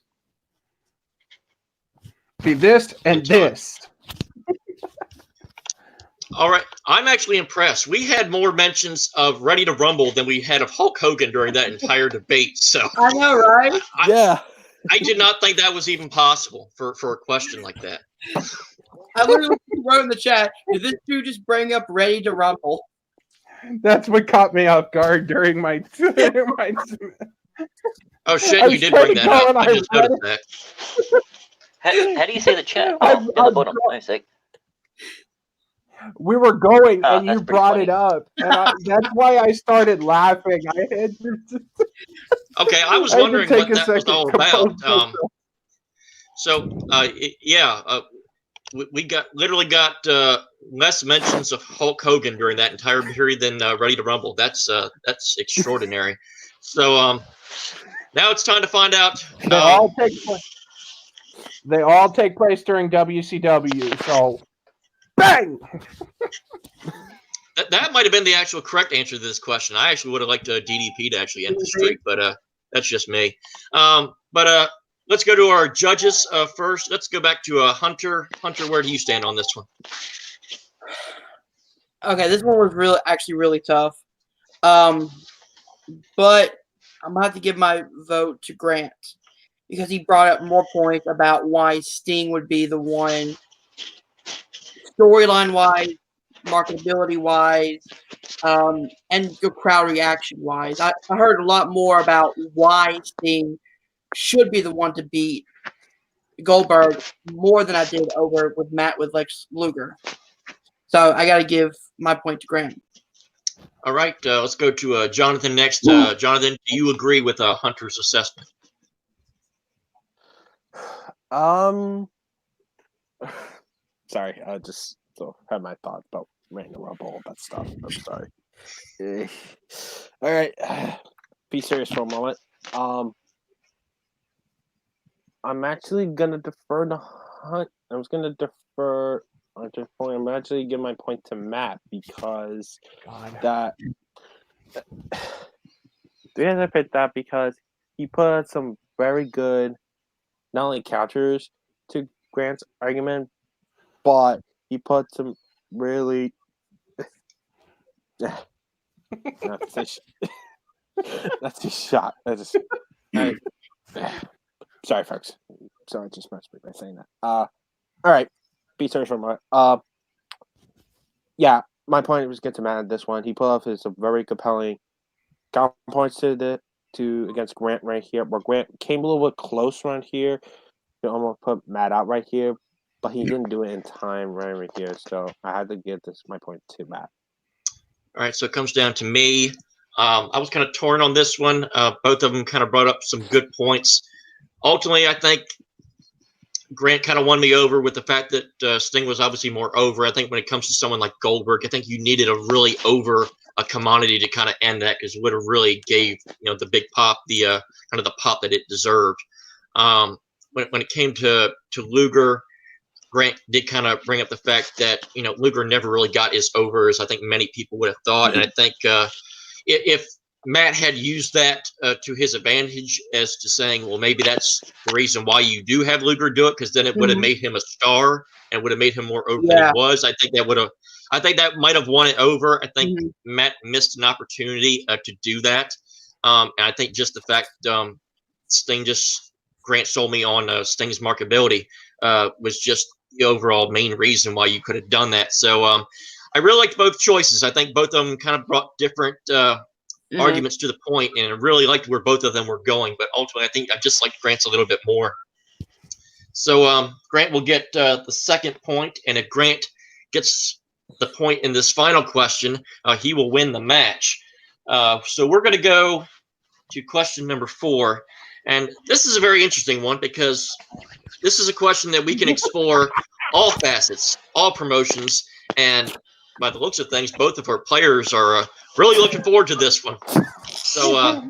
Be this and this. All right, I'm actually impressed. We had more mentions of Ready to Rumble than we had of Hulk Hogan during that entire debate. So I know, right? Yeah. I did not think that was even possible for a question like that. I literally wrote in the chat, did this dude just bring up Ready to Rumble? That's what caught me off guard during my. Oh shit! You did bring that up. I just noticed that. How do you see the chat? Oh, in the bottom. Wait a sec. We were going, and you that's pretty brought funny. it up, and that's why I started laughing. Okay, I was wondering what that was all about. We literally got less mentions of Hulk Hogan during that entire period than Ready to Rumble. That's extraordinary. So now it's time to find out. They all take place during WCW. So, bang! That might have been the actual correct answer to this question. I actually would have liked DDP to actually end the streak, but that's just me. But let's go to our judges first. Let's go back to Hunter. Hunter, where do you stand on this one? Okay, this one was really tough. But I'm going to have to give my vote to Grant because he brought up more points about why Sting would be the one storyline-wise, marketability-wise, and the crowd reaction-wise. I heard a lot more about why Sting should be the one to beat Goldberg more than I did over with Matt with Lex Luger. So I got to give my point to Grant. All right, let's go to Jonathan next. Jonathan, do you agree with Hunter's assessment? Sorry, I just had my thoughts about Randy Rumble, all that stuff. I'm sorry. All right, be serious for a moment. I'm actually gonna defer to Hunt. I was gonna defer at this point. I'm actually giving my point to Matt because that. The reason I picked that because he put some very good, not only counters to Grant's argument, but he put some really. That's a shot. Sorry, folks. Sorry, I just messed with me by saying that. All right. Be serious for a moment. Yeah, my point was get to Matt at this one. He put off his very compelling counterpoints against Grant right here. Where Grant came a little bit close around here. You almost put Matt out right here, but he didn't do it in time right here. So I had to give my point to Matt. All right, so it comes down to me. I was kind of torn on this one. Both of them kind of brought up some good points. Ultimately, I think Grant kind of won me over with the fact that Sting was obviously more over. I think when it comes to someone like Goldberg, I think you needed a really over a commodity to kind of end that because it would have really gave the big pop, the kind of the pop that it deserved. When it came to Luger, Grant did kind of bring up the fact that Luger never really got as over as I think many people would have thought, and I think if Matt had used that to his advantage as to saying, well, maybe that's the reason why you do have Luger do it, because then it would have made him a star and would have made him more over than he was. I think that might have won it over. I think Matt missed an opportunity to do that, and I think just the fact Grant sold me on Sting's marketability was just the overall main reason why you could have done that. So I really liked both choices. I think both of them kind of brought different arguments to the point, and I really liked where both of them were going. But ultimately, I think I just liked Grant's a little bit more. So Grant will get the second point, and if Grant gets the point in this final question, he will win the match. So we're going to go to question number 4. And this is a very interesting one because this is a question that we can explore all facets, all promotions, and by the looks of things, both of our players are really looking forward to this one. So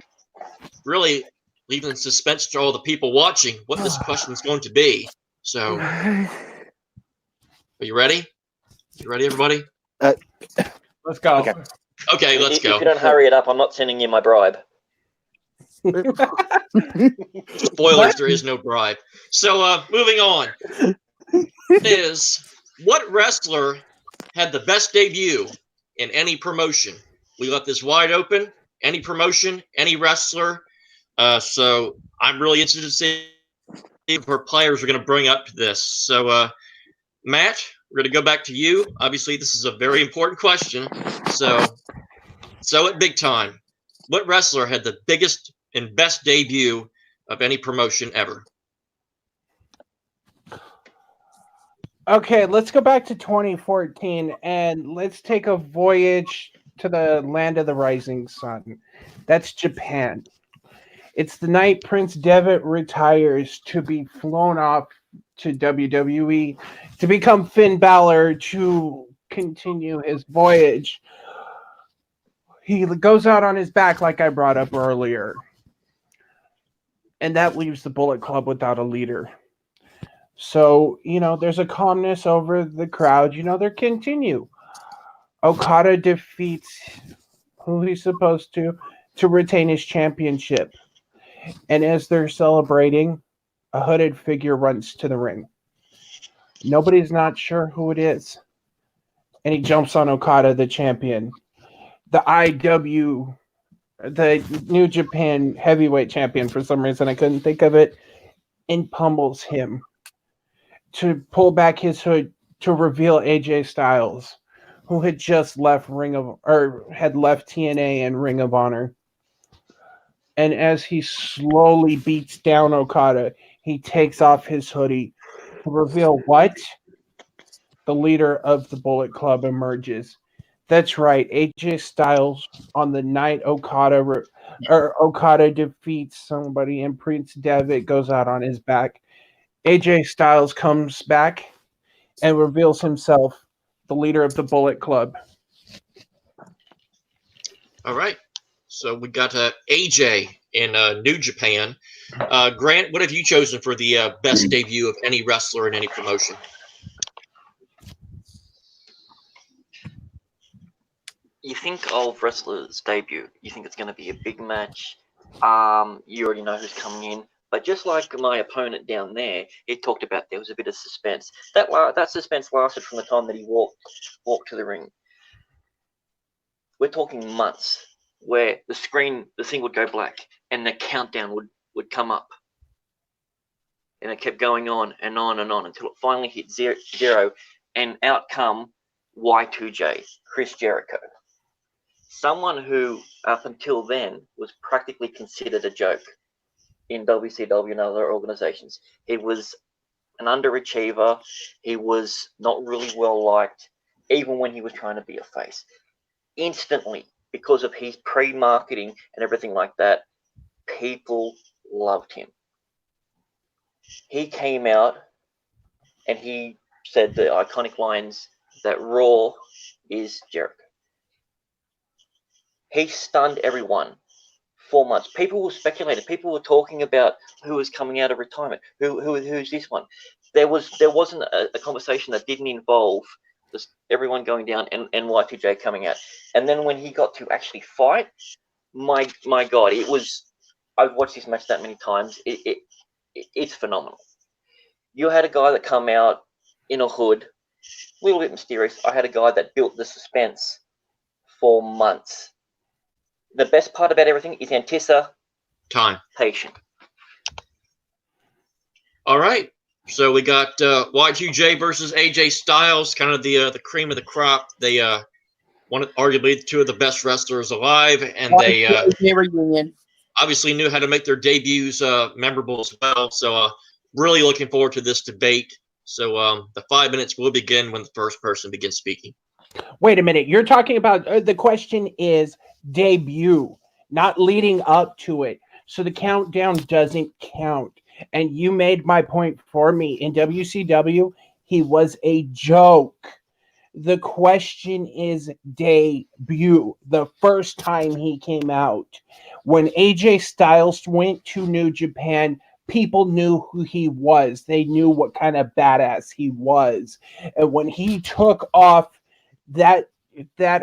really leaving suspense to all the people watching what this question is going to be. So are you ready? You ready, everybody? Let's go. Okay, let's go. If you don't hurry it up, I'm not sending you my bribe. Spoilers, there is no bribe. So moving on is what wrestler had the best debut in any promotion? We left this wide open. Any promotion, any wrestler. So I'm really interested to see if our players are going to bring up this. So Matt, we're going to go back to you. Obviously, this is a very important question. So at big time, what wrestler had the biggest and best debut of any promotion ever? Okay, let's go back to 2014 and let's take a voyage to the land of the rising sun. That's Japan. It's the night Prince Devitt retires to be flown off to WWE to become Finn Balor to continue his voyage. He goes out on his back like I brought up earlier. And that leaves the Bullet Club without a leader. So, there's a calmness over the crowd. They continue. Okada defeats who he's supposed to retain his championship. And as they're celebrating, a hooded figure runs to the ring. Nobody's not sure who it is. And he jumps on Okada, the champion. The the New Japan heavyweight champion, for some reason I couldn't think of it, and pummels him to pull back his hood to reveal AJ Styles, who had just left had left TNA and Ring of Honor. And as he slowly beats down Okada, he takes off his hoodie to reveal what? The leader of the Bullet Club emerges. That's right, AJ Styles on the night Okada defeats somebody and Prince Devitt goes out on his back. AJ Styles comes back and reveals himself the leader of the Bullet Club. All right. So we got AJ in New Japan. Grant, what have you chosen for the best debut of any wrestler in any promotion? You think of wrestlers' debut, you think it's going to be a big match. You already know who's coming in. But just like my opponent down there, he talked about there was a bit of suspense. That suspense lasted from the time that he walked to the ring. We're talking months where the thing would go black and the countdown would come up. And it kept going on and on and on until it finally hit zero, and out come Y2J, Chris Jericho. Someone who, up until then, was practically considered a joke in WCW and other organizations. He was an underachiever. He was not really well liked, even when he was trying to be a face. Instantly, because of his pre-marketing and everything like that, people loved him. He came out and he said the iconic lines that Raw is Jericho. He stunned everyone. 4 months. People were speculating. People were talking about who was coming out of retirement. Who's this one? There wasn't a conversation that didn't involve just everyone going down and Y2J coming out. And then when he got to actually fight, my God, it was. I've watched this match that many times. It's phenomenal. You had a guy that come out in a hood, a little bit mysterious. I had a guy that built the suspense for months. The best part about everything is anticipation. All right. So we got Y2J versus AJ Styles, kind of the cream of the crop. They arguably two of the best wrestlers alive, and they obviously knew how to make their debuts memorable as well. So really looking forward to this debate. So the 5 minutes will begin when the first person begins speaking. Wait a minute. You're talking about the question is debut, not leading up to it. So the countdown doesn't count. And you made my point for me. In WCW, he was a joke. The question is debut, the first time he came out. When AJ Styles went to New Japan, people knew who he was. They knew what kind of badass he was. And when he took off that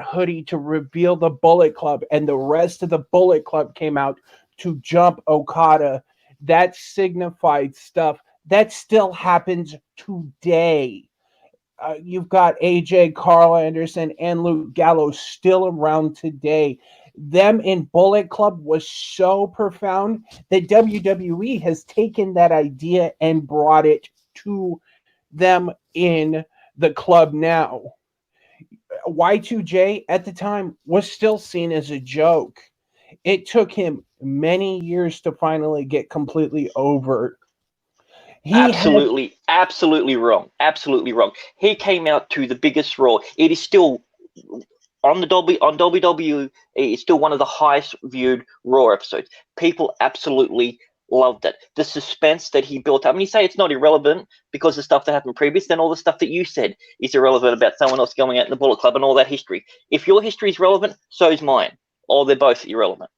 hoodie to reveal the Bullet Club and the rest of the Bullet Club came out to jump Okada, that signified stuff that still happens today. You've got AJ, Carl Anderson, and Luke Gallows still around today. Them in Bullet Club was so profound that WWE has taken that idea and brought it to them in the club now. Y2J at the time was still seen as a joke. It took him many years to finally get completely over. Absolutely wrong. Absolutely wrong. He came out to the biggest Raw. It is still on WWE. It's still one of the highest viewed Raw episodes. People absolutely loved it. The suspense that he built up. And you say it's not irrelevant because the stuff that happened previous, then all the stuff that you said is irrelevant about someone else going out in the Bullet Club and all that history. If your history is relevant, so is mine. Or they're both irrelevant.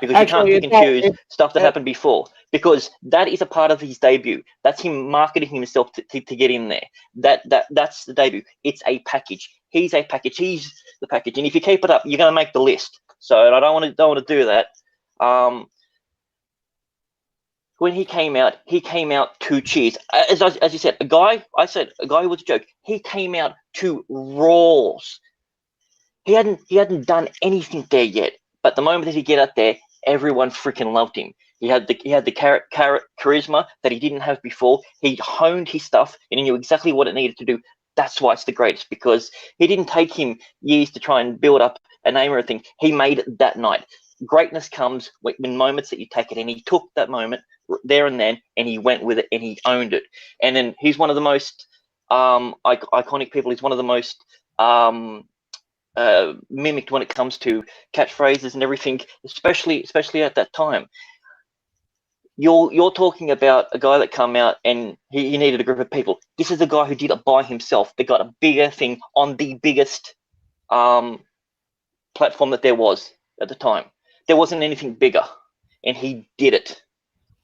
Because actually, you can't pick and choose stuff that happened before. Because that is a part of his debut. That's him marketing himself to get in there. That's the debut. It's a package. He's a package. He's the package. And if you keep it up, you're going to make the list. So I don't want to do that. When he came out to cheers. As you said, a guy who was a joke. He came out to roars. He hadn't done anything there yet. But the moment that he get out there, everyone freaking loved him. He had the charisma that he didn't have before. He honed his stuff and he knew exactly what it needed to do. That's why it's the greatest, because he didn't take him years to try and build up a name or anything. He made it that night. Greatness comes when moments that you take it, and he took that moment there and then, and he went with it, and he owned it. And then he's one of the most iconic people. He's one of the most mimicked when it comes to catchphrases and everything, especially at that time. You're talking about a guy that come out and he needed a group of people. This is a guy who did it by himself. They got a bigger thing on the biggest platform that there was at the time. There wasn't anything bigger, and he did it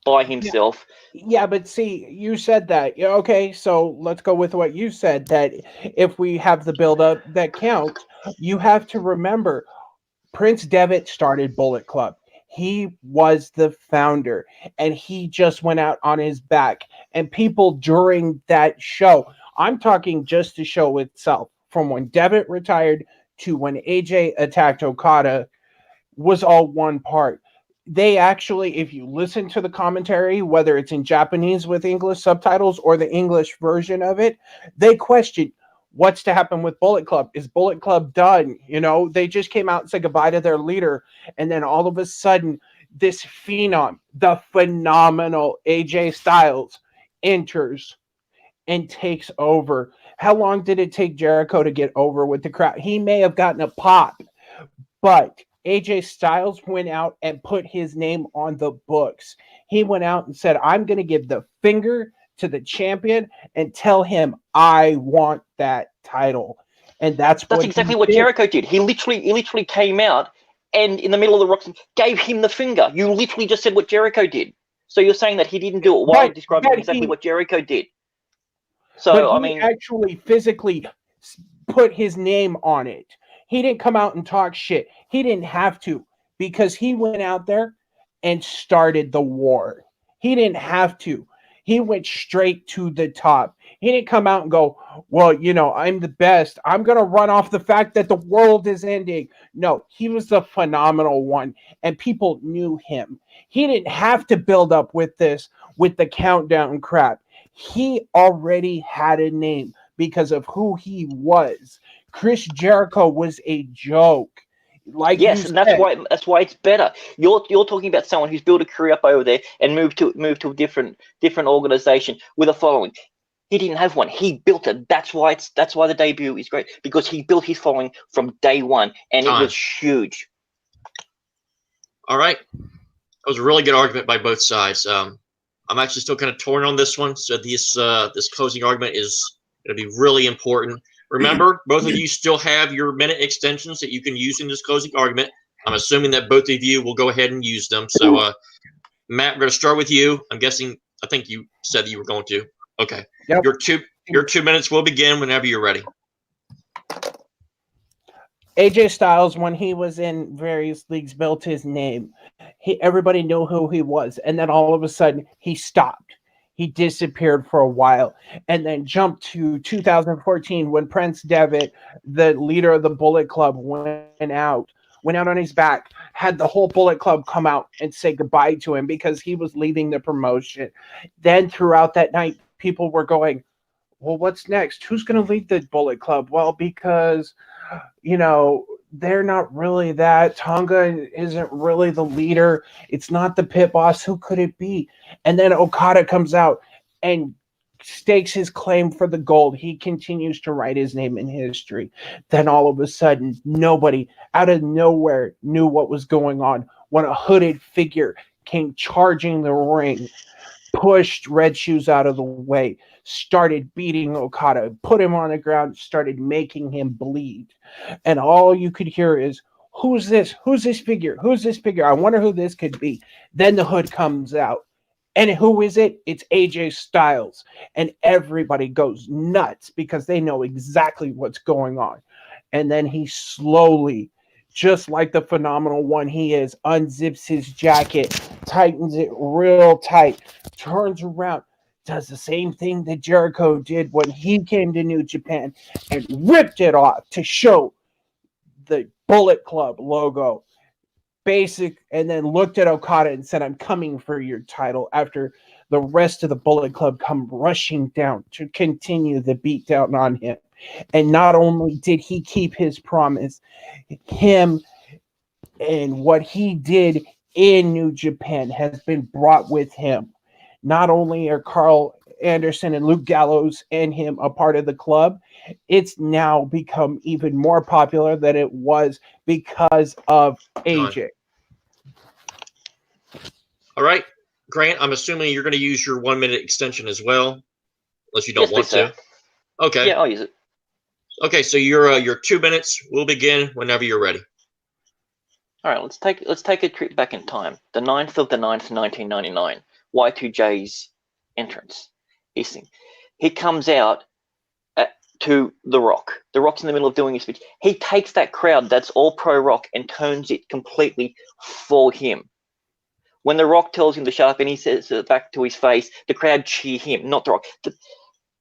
by himself. Yeah, but see, you said that. Yeah, okay, so let's go with what you said, that if we have the build-up that counts, you have to remember Prince Devitt started Bullet Club. He was the founder, and he just went out on his back. And people during that show, I'm talking just the show itself, from when Devitt retired to when AJ attacked Okada, was all one part. They actually, if you listen to the commentary, whether it's in Japanese with English subtitles or the English version of it, they question what's to happen with Bullet Club. Is Bullet Club done? You know, they just came out and said goodbye to their leader, and then all of a sudden, this phenom, the phenomenal AJ Styles, enters and takes over. How long did it take Jericho to get over with the crowd? He may have gotten a pop, but AJ Styles went out and put his name on the books. He went out and said, I'm going to give the finger to the champion and tell him I want that title. And that's exactly what Jericho did. He literally came out and in the middle of the rocks gave him the finger. You literally just said what Jericho did. So you're saying that he didn't do it while describing exactly what Jericho did. So I mean, actually physically put his name on it. He didn't come out and talk shit. He didn't have to, because he went out there and started the war. He didn't have to. He went straight to the top. He didn't come out and go, well, you know, I'm the best. I'm going to run off the fact that the world is ending. No, he was the phenomenal one, and people knew him. He didn't have to build up with this, with the countdown crap. He already had a name because of who he was. Chris Jericho was a joke. Like yes, and that's why it's better. You're talking about someone who's built a career up over there and moved to a different organization with a following. He didn't have one. He built it. That's why the debut is great, because he built his following from day one, and it was huge. All right, that was a really good argument by both sides. I'm actually still kind of torn on this one. So this closing argument is going to be really important. Remember, both of you still have your minute extensions that you can use in this closing argument. I'm assuming that both of you will go ahead and use them. So, Matt, we're going to start with you. I think you said that you were going to. Okay. Yep. Your 2 minutes will begin whenever you're ready. AJ Styles, when he was in various leagues, built his name. Everybody knew who he was. And then all of a sudden, he stopped. He disappeared for a while, and then jumped to 2014 when Prince Devitt, the leader of the Bullet Club, went out on his back, had the whole Bullet Club come out and say goodbye to him because he was leaving the promotion. Then throughout that night, people were going, well, what's next? Who's going to lead the Bullet Club? Well, because, you know, they're not really that. Tonga isn't really the leader. It's not the pit boss. Who could it be? And then Okada comes out and stakes his claim for the gold. He continues to write his name in history. Then all of a sudden, nobody out of nowhere knew what was going on when a hooded figure came charging the ring, pushed Red Shoes out of the way, started beating Okada, put him on the ground, started making him bleed. And all you could hear is, who's this? Who's this figure? Who's this figure? I wonder who this could be. Then the hood comes out. And who is it? It's AJ Styles. And everybody goes nuts because they know exactly what's going on. And then he slowly, just like the phenomenal one he is, unzips his jacket, tightens it real tight, turns around, does the same thing that Jericho did when he came to New Japan, and ripped it off to show the Bullet Club logo. and then looked at Okada and said, "I'm coming for your title," after the rest of the Bullet Club come rushing down to continue the beatdown on him. And not only did he keep his promise, him and what he did in New Japan has been brought with him. Not only are Carl Anderson and Luke Gallows and him a part of the club, it's now become even more popular than it was because of AJ. All right, Grant, I'm assuming you're going to use your 1 minute extension as well, unless you don't Yes, want please, sir. to. Okay. Yeah, I'll use it. Okay, so your 2 minutes will begin whenever you're ready. All right, let's take a trip back in time. The 9th of the 9th, 1999. Y2J's entrance. He comes out to The Rock. The Rock's in the middle of doing his speech. He takes that crowd that's all pro Rock and turns it completely for him. When The Rock tells him to shut up and he says it back to his face, the crowd cheer him, not The Rock.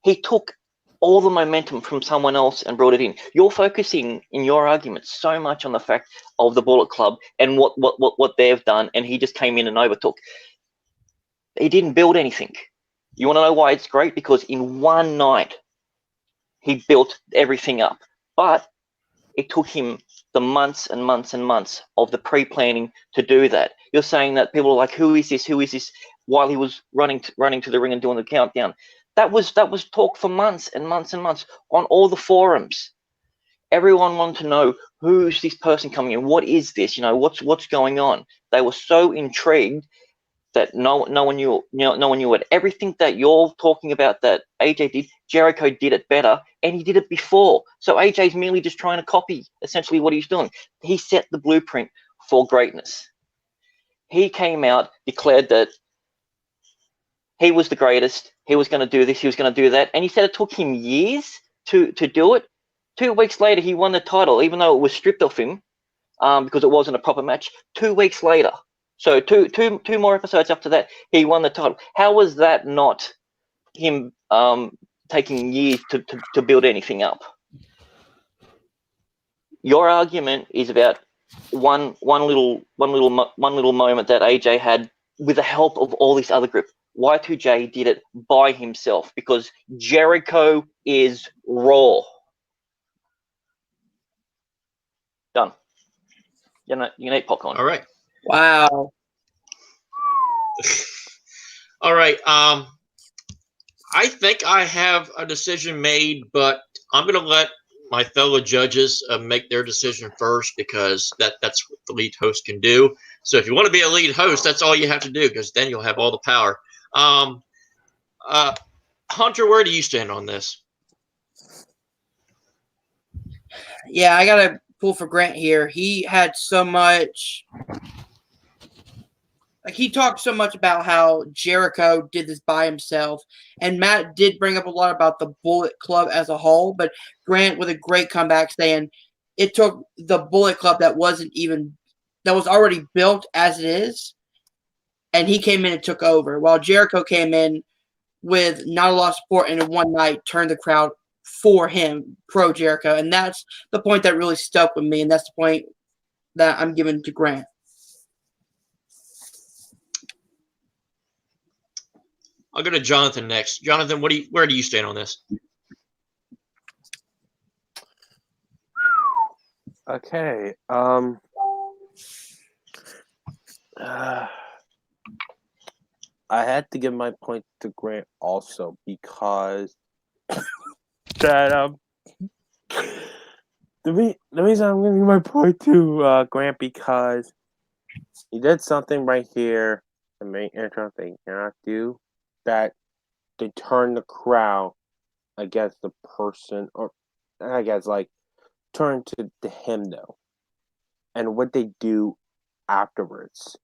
He took all the momentum from someone else and brought it in. You're focusing in your argument so much on the fact of the Bullet Club and what they've done, and he just came in and overtook. He didn't build anything. You want to know why it's great? Because in one night, he built everything up. But it took him the months and months and months of the pre-planning to do that. You're saying that people are like, who is this? Who is this? While he was running to the ring and doing the countdown. That was talk for months and months and months on all the forums. Everyone wanted to know, who's this person coming in? What is this? What's going on? They were so intrigued that no one knew it. Everything that you're talking about that AJ did, Jericho did it better, and he did it before. So AJ's merely just trying to copy essentially what he's doing. He set the blueprint for greatness. He came out, declared that he was the greatest. He was going to do this. He was going to do that. And he said it took him years to do it. 2 weeks later, he won the title, even though it was stripped off him because it wasn't a proper match. 2 weeks later. So two more episodes after that, he won the title. How was that not him taking years to build anything up? Your argument is about one little moment that AJ had with the help of all this other group. Y2J did it by himself because Jericho is raw. Done. You can eat popcorn. All right. Wow. All right. I think I have a decision made, but I'm going to let my fellow judges make their decision first because that's what the lead host can do. So if you want to be a lead host, that's all you have to do because then you'll have all the power. Hunter, where do you stand on this? Yeah, I gotta pull for Grant here. He had so much. He talked so much about how Jericho did this by himself, and Matt did bring up a lot about the Bullet Club as a whole, but Grant with a great comeback saying it took the Bullet Club that was already built as it is, and he came in and took over, while Jericho came in with not a lot of support and in one night turned the crowd for him, pro Jericho, and that's the point that really stuck with me, and that's the point that I'm giving to Grant. I'll go to Jonathan next. Jonathan, where do you stand on this? Okay. I had to give my point to Grant also because that the reason I'm giving my point to Grant because he did something right here, the main entrance they cannot do, that they turn the crowd against the person, or I guess turn to him though, and what they do afterwards.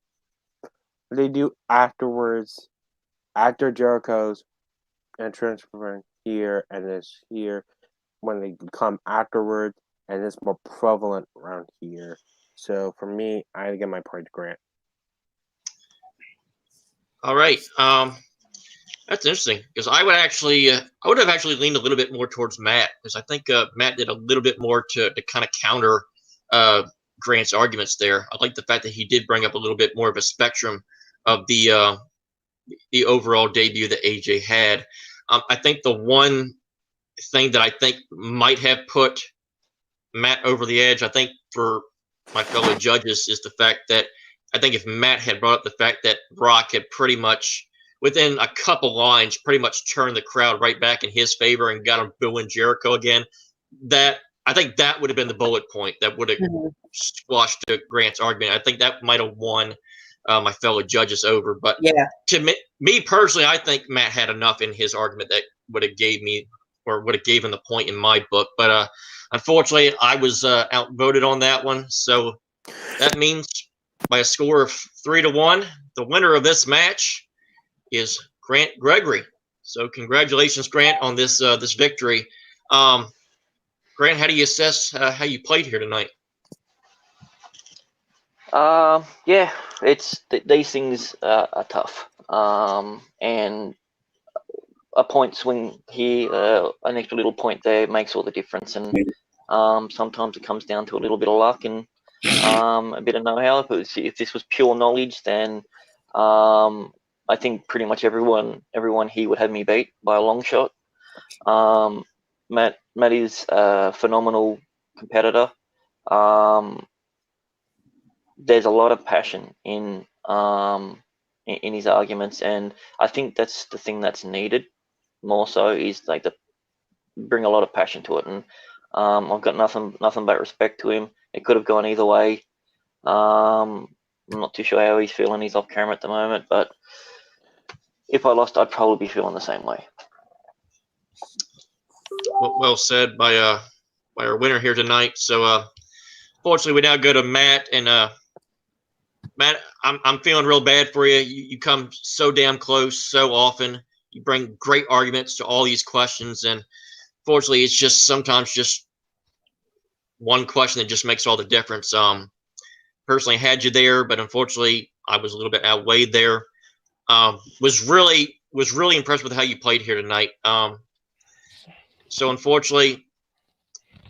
What they do afterwards, after Jericho's entrance from here and this here, when they come afterwards, and it's more prevalent around here. So for me, I get my point to Grant. All right. That's interesting because I would have actually leaned a little bit more towards Matt because I think Matt did a little bit more to kind of counter Grant's arguments there. I like the fact that he did bring up a little bit more of a spectrum of the overall debut that AJ had. I think the one thing that I think might have put Matt over the edge, I think for my fellow judges, is the fact that I think if Matt had brought up the fact that Brock had pretty much, within a couple lines, pretty much turned the crowd right back in his favor and got him booing Jericho again, that I think that would have been the bullet point that would have squashed Grant's argument. I think that might have won my fellow judges over. But Yeah. to me personally, I think Matt had enough in his argument that would have gave me, or would have given the point in my book. But unfortunately, I was outvoted on that one. So that means by a score of 3-1, the winner of this match is Grant Gregory. So congratulations, Grant, on this this victory. Grant, how do you assess how you played here tonight? Yeah, it's these things are tough. And a point swing here, an extra little point there makes all the difference. And sometimes it comes down to a little bit of luck and a bit of know-how. If this was pure knowledge, then I think pretty much everyone here would have me beat by a long shot. Matt is a phenomenal competitor. There's a lot of passion in his arguments, and I think that's the thing that's needed more so, is like to bring a lot of passion to it. And I've got nothing but respect to him. It could have gone either way. I'm not too sure how he's feeling. He's off camera at the moment, but if I lost, I'd probably be feeling the same way. Well said by our winner here tonight. So fortunately, we now go to Matt, and Matt, I'm feeling real bad for you. You come so damn close so often. You bring great arguments to all these questions, and fortunately, it's just sometimes just one question that just makes all the difference. Personally, had you there, but unfortunately, I was a little bit outweighed there. Was really impressed with how you played here tonight. So unfortunately,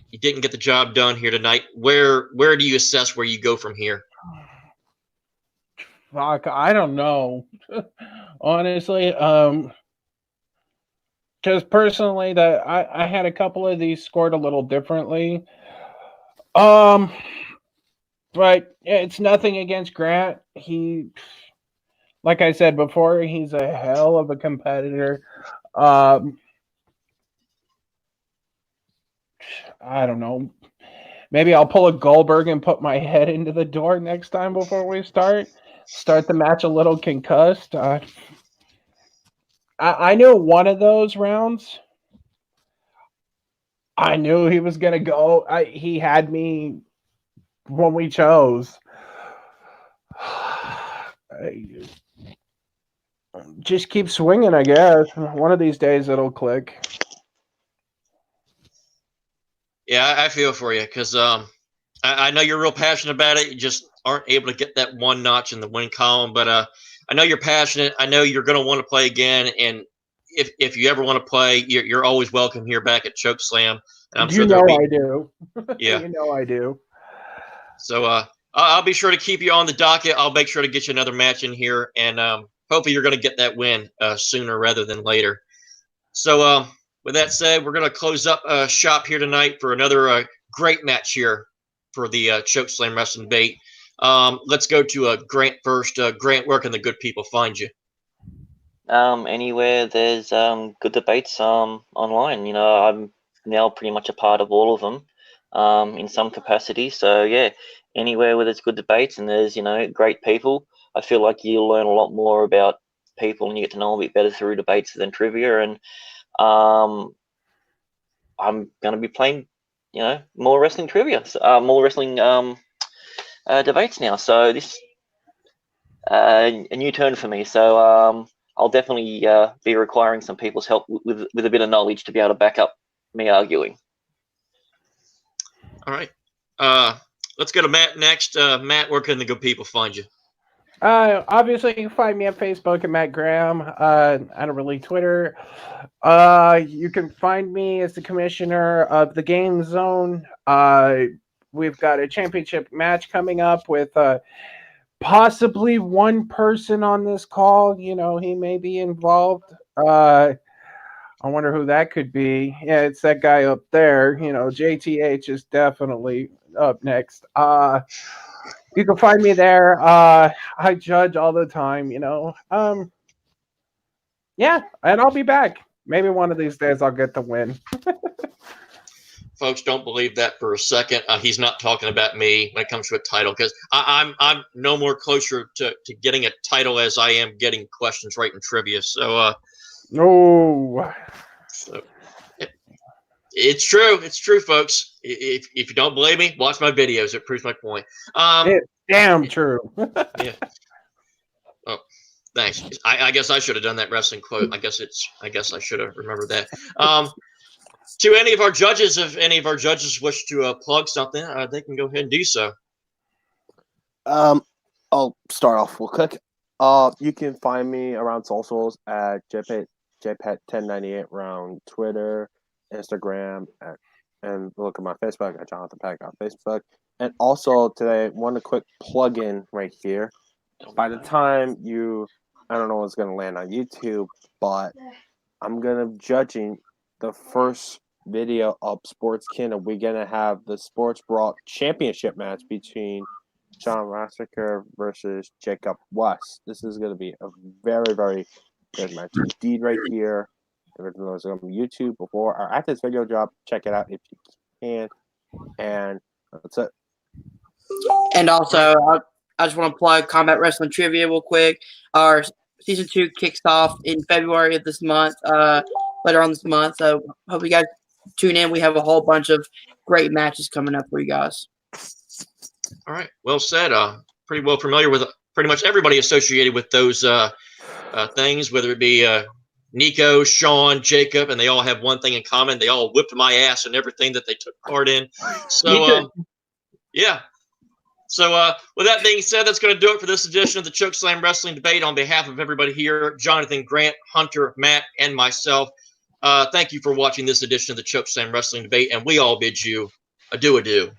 you didn't get the job done here tonight. Where do you assess where you go from here? Fuck, I don't know. Honestly, because personally, that I had a couple of these scored a little differently. But it's nothing against Grant. He, like I said before, he's a hell of a competitor. I don't know. Maybe I'll pull a Goldberg and put my head into the door next time before we start the match a little concussed. I knew one of those rounds, I knew he was going to go. He had me when we chose. Just keep swinging, I guess. One of these days it'll click. Yeah, I feel for you, because I know you're real passionate about it. You just aren't able to get that one notch in the win column. But I know you're passionate. I know you're going to want to play again. And if you ever want to play, you're always welcome here back at Chokeslam. And I'm sure I do. Yeah. You know I do. So I'll be sure to keep you on the docket. I'll make sure to get you another match in here. And hopefully you're going to get that win sooner rather than later. So with that said, we're going to close up shop here tonight for another great match here for the Chokeslam Wrestling Bait. Let's go to Grant first. Grant, where can the good people find you? Anywhere there's good debates online. You know, I'm now pretty much a part of all of them in some capacity. So yeah, anywhere where there's good debates and there's, you know, great people, I feel like you'll learn a lot more about people and you get to know a bit better through debates than trivia. And I'm going to be playing, you know, more wrestling trivia, more wrestling debates now. So this a new turn for me. So I'll definitely be requiring some people's help with a bit of knowledge to be able to back up me arguing. All right. Let's go to Matt next. Matt, where can the good people find you? Obviously, you can find me on Facebook at Matt Graham. I don't really Twitter. You can find me as the commissioner of the GameZone. we've got a championship match coming up with possibly one person on this call. You know, he may be involved. I wonder who that could be. Yeah, it's that guy up there. You know, JTH is definitely up next. You can find me there. I judge all the time, you know. Yeah, and I'll be back. Maybe one of these days I'll get the win. Folks, don't believe that for a second. He's not talking about me when it comes to a title, because I'm no more closer to getting a title as I am getting questions right in trivia. So No. so it's true. It's true, folks. If you don't believe me, watch my videos. It proves my point. It's damn true. Yeah. Oh, thanks. I guess I should have done that wrestling quote. I guess I should have remembered that. To any of our judges, if any of our judges wish to plug something, they can go ahead and do so. I'll start off real quick. You can find me around socials at JPET1098 around Twitter, Instagram, and look at my Facebook at Jonathan Peck on Facebook. And also today, one quick plug-in right here. By the time I don't know what's going to land on YouTube, but I'm going to be judging the first video of Sports Kingdom. We're going to have the Sports Brawl Championship match between John Massacre versus Jacob West. This is going to be a very, very good match indeed right here. Everything was on YouTube before or after this video drop. Check it out if you can. And that's it. And also, I just want to plug Combat Wrestling Trivia real quick. Our season 2 kicks off in February of this month, later on this month. So hope you guys tune in. We have a whole bunch of great matches coming up for you guys. All right. Well said. Pretty well familiar with pretty much everybody associated with those things, whether it be Nico, Sean, Jacob, and they all have one thing in common. They all whipped my ass in everything that they took part in. So, yeah. So, with that being said, that's going to do it for this edition of the Chokeslam Wrestling Debate. On behalf of everybody here, Jonathan, Grant, Hunter, Matt, and myself, thank you for watching this edition of the Chokeslam Wrestling Debate, and we all bid you adieu.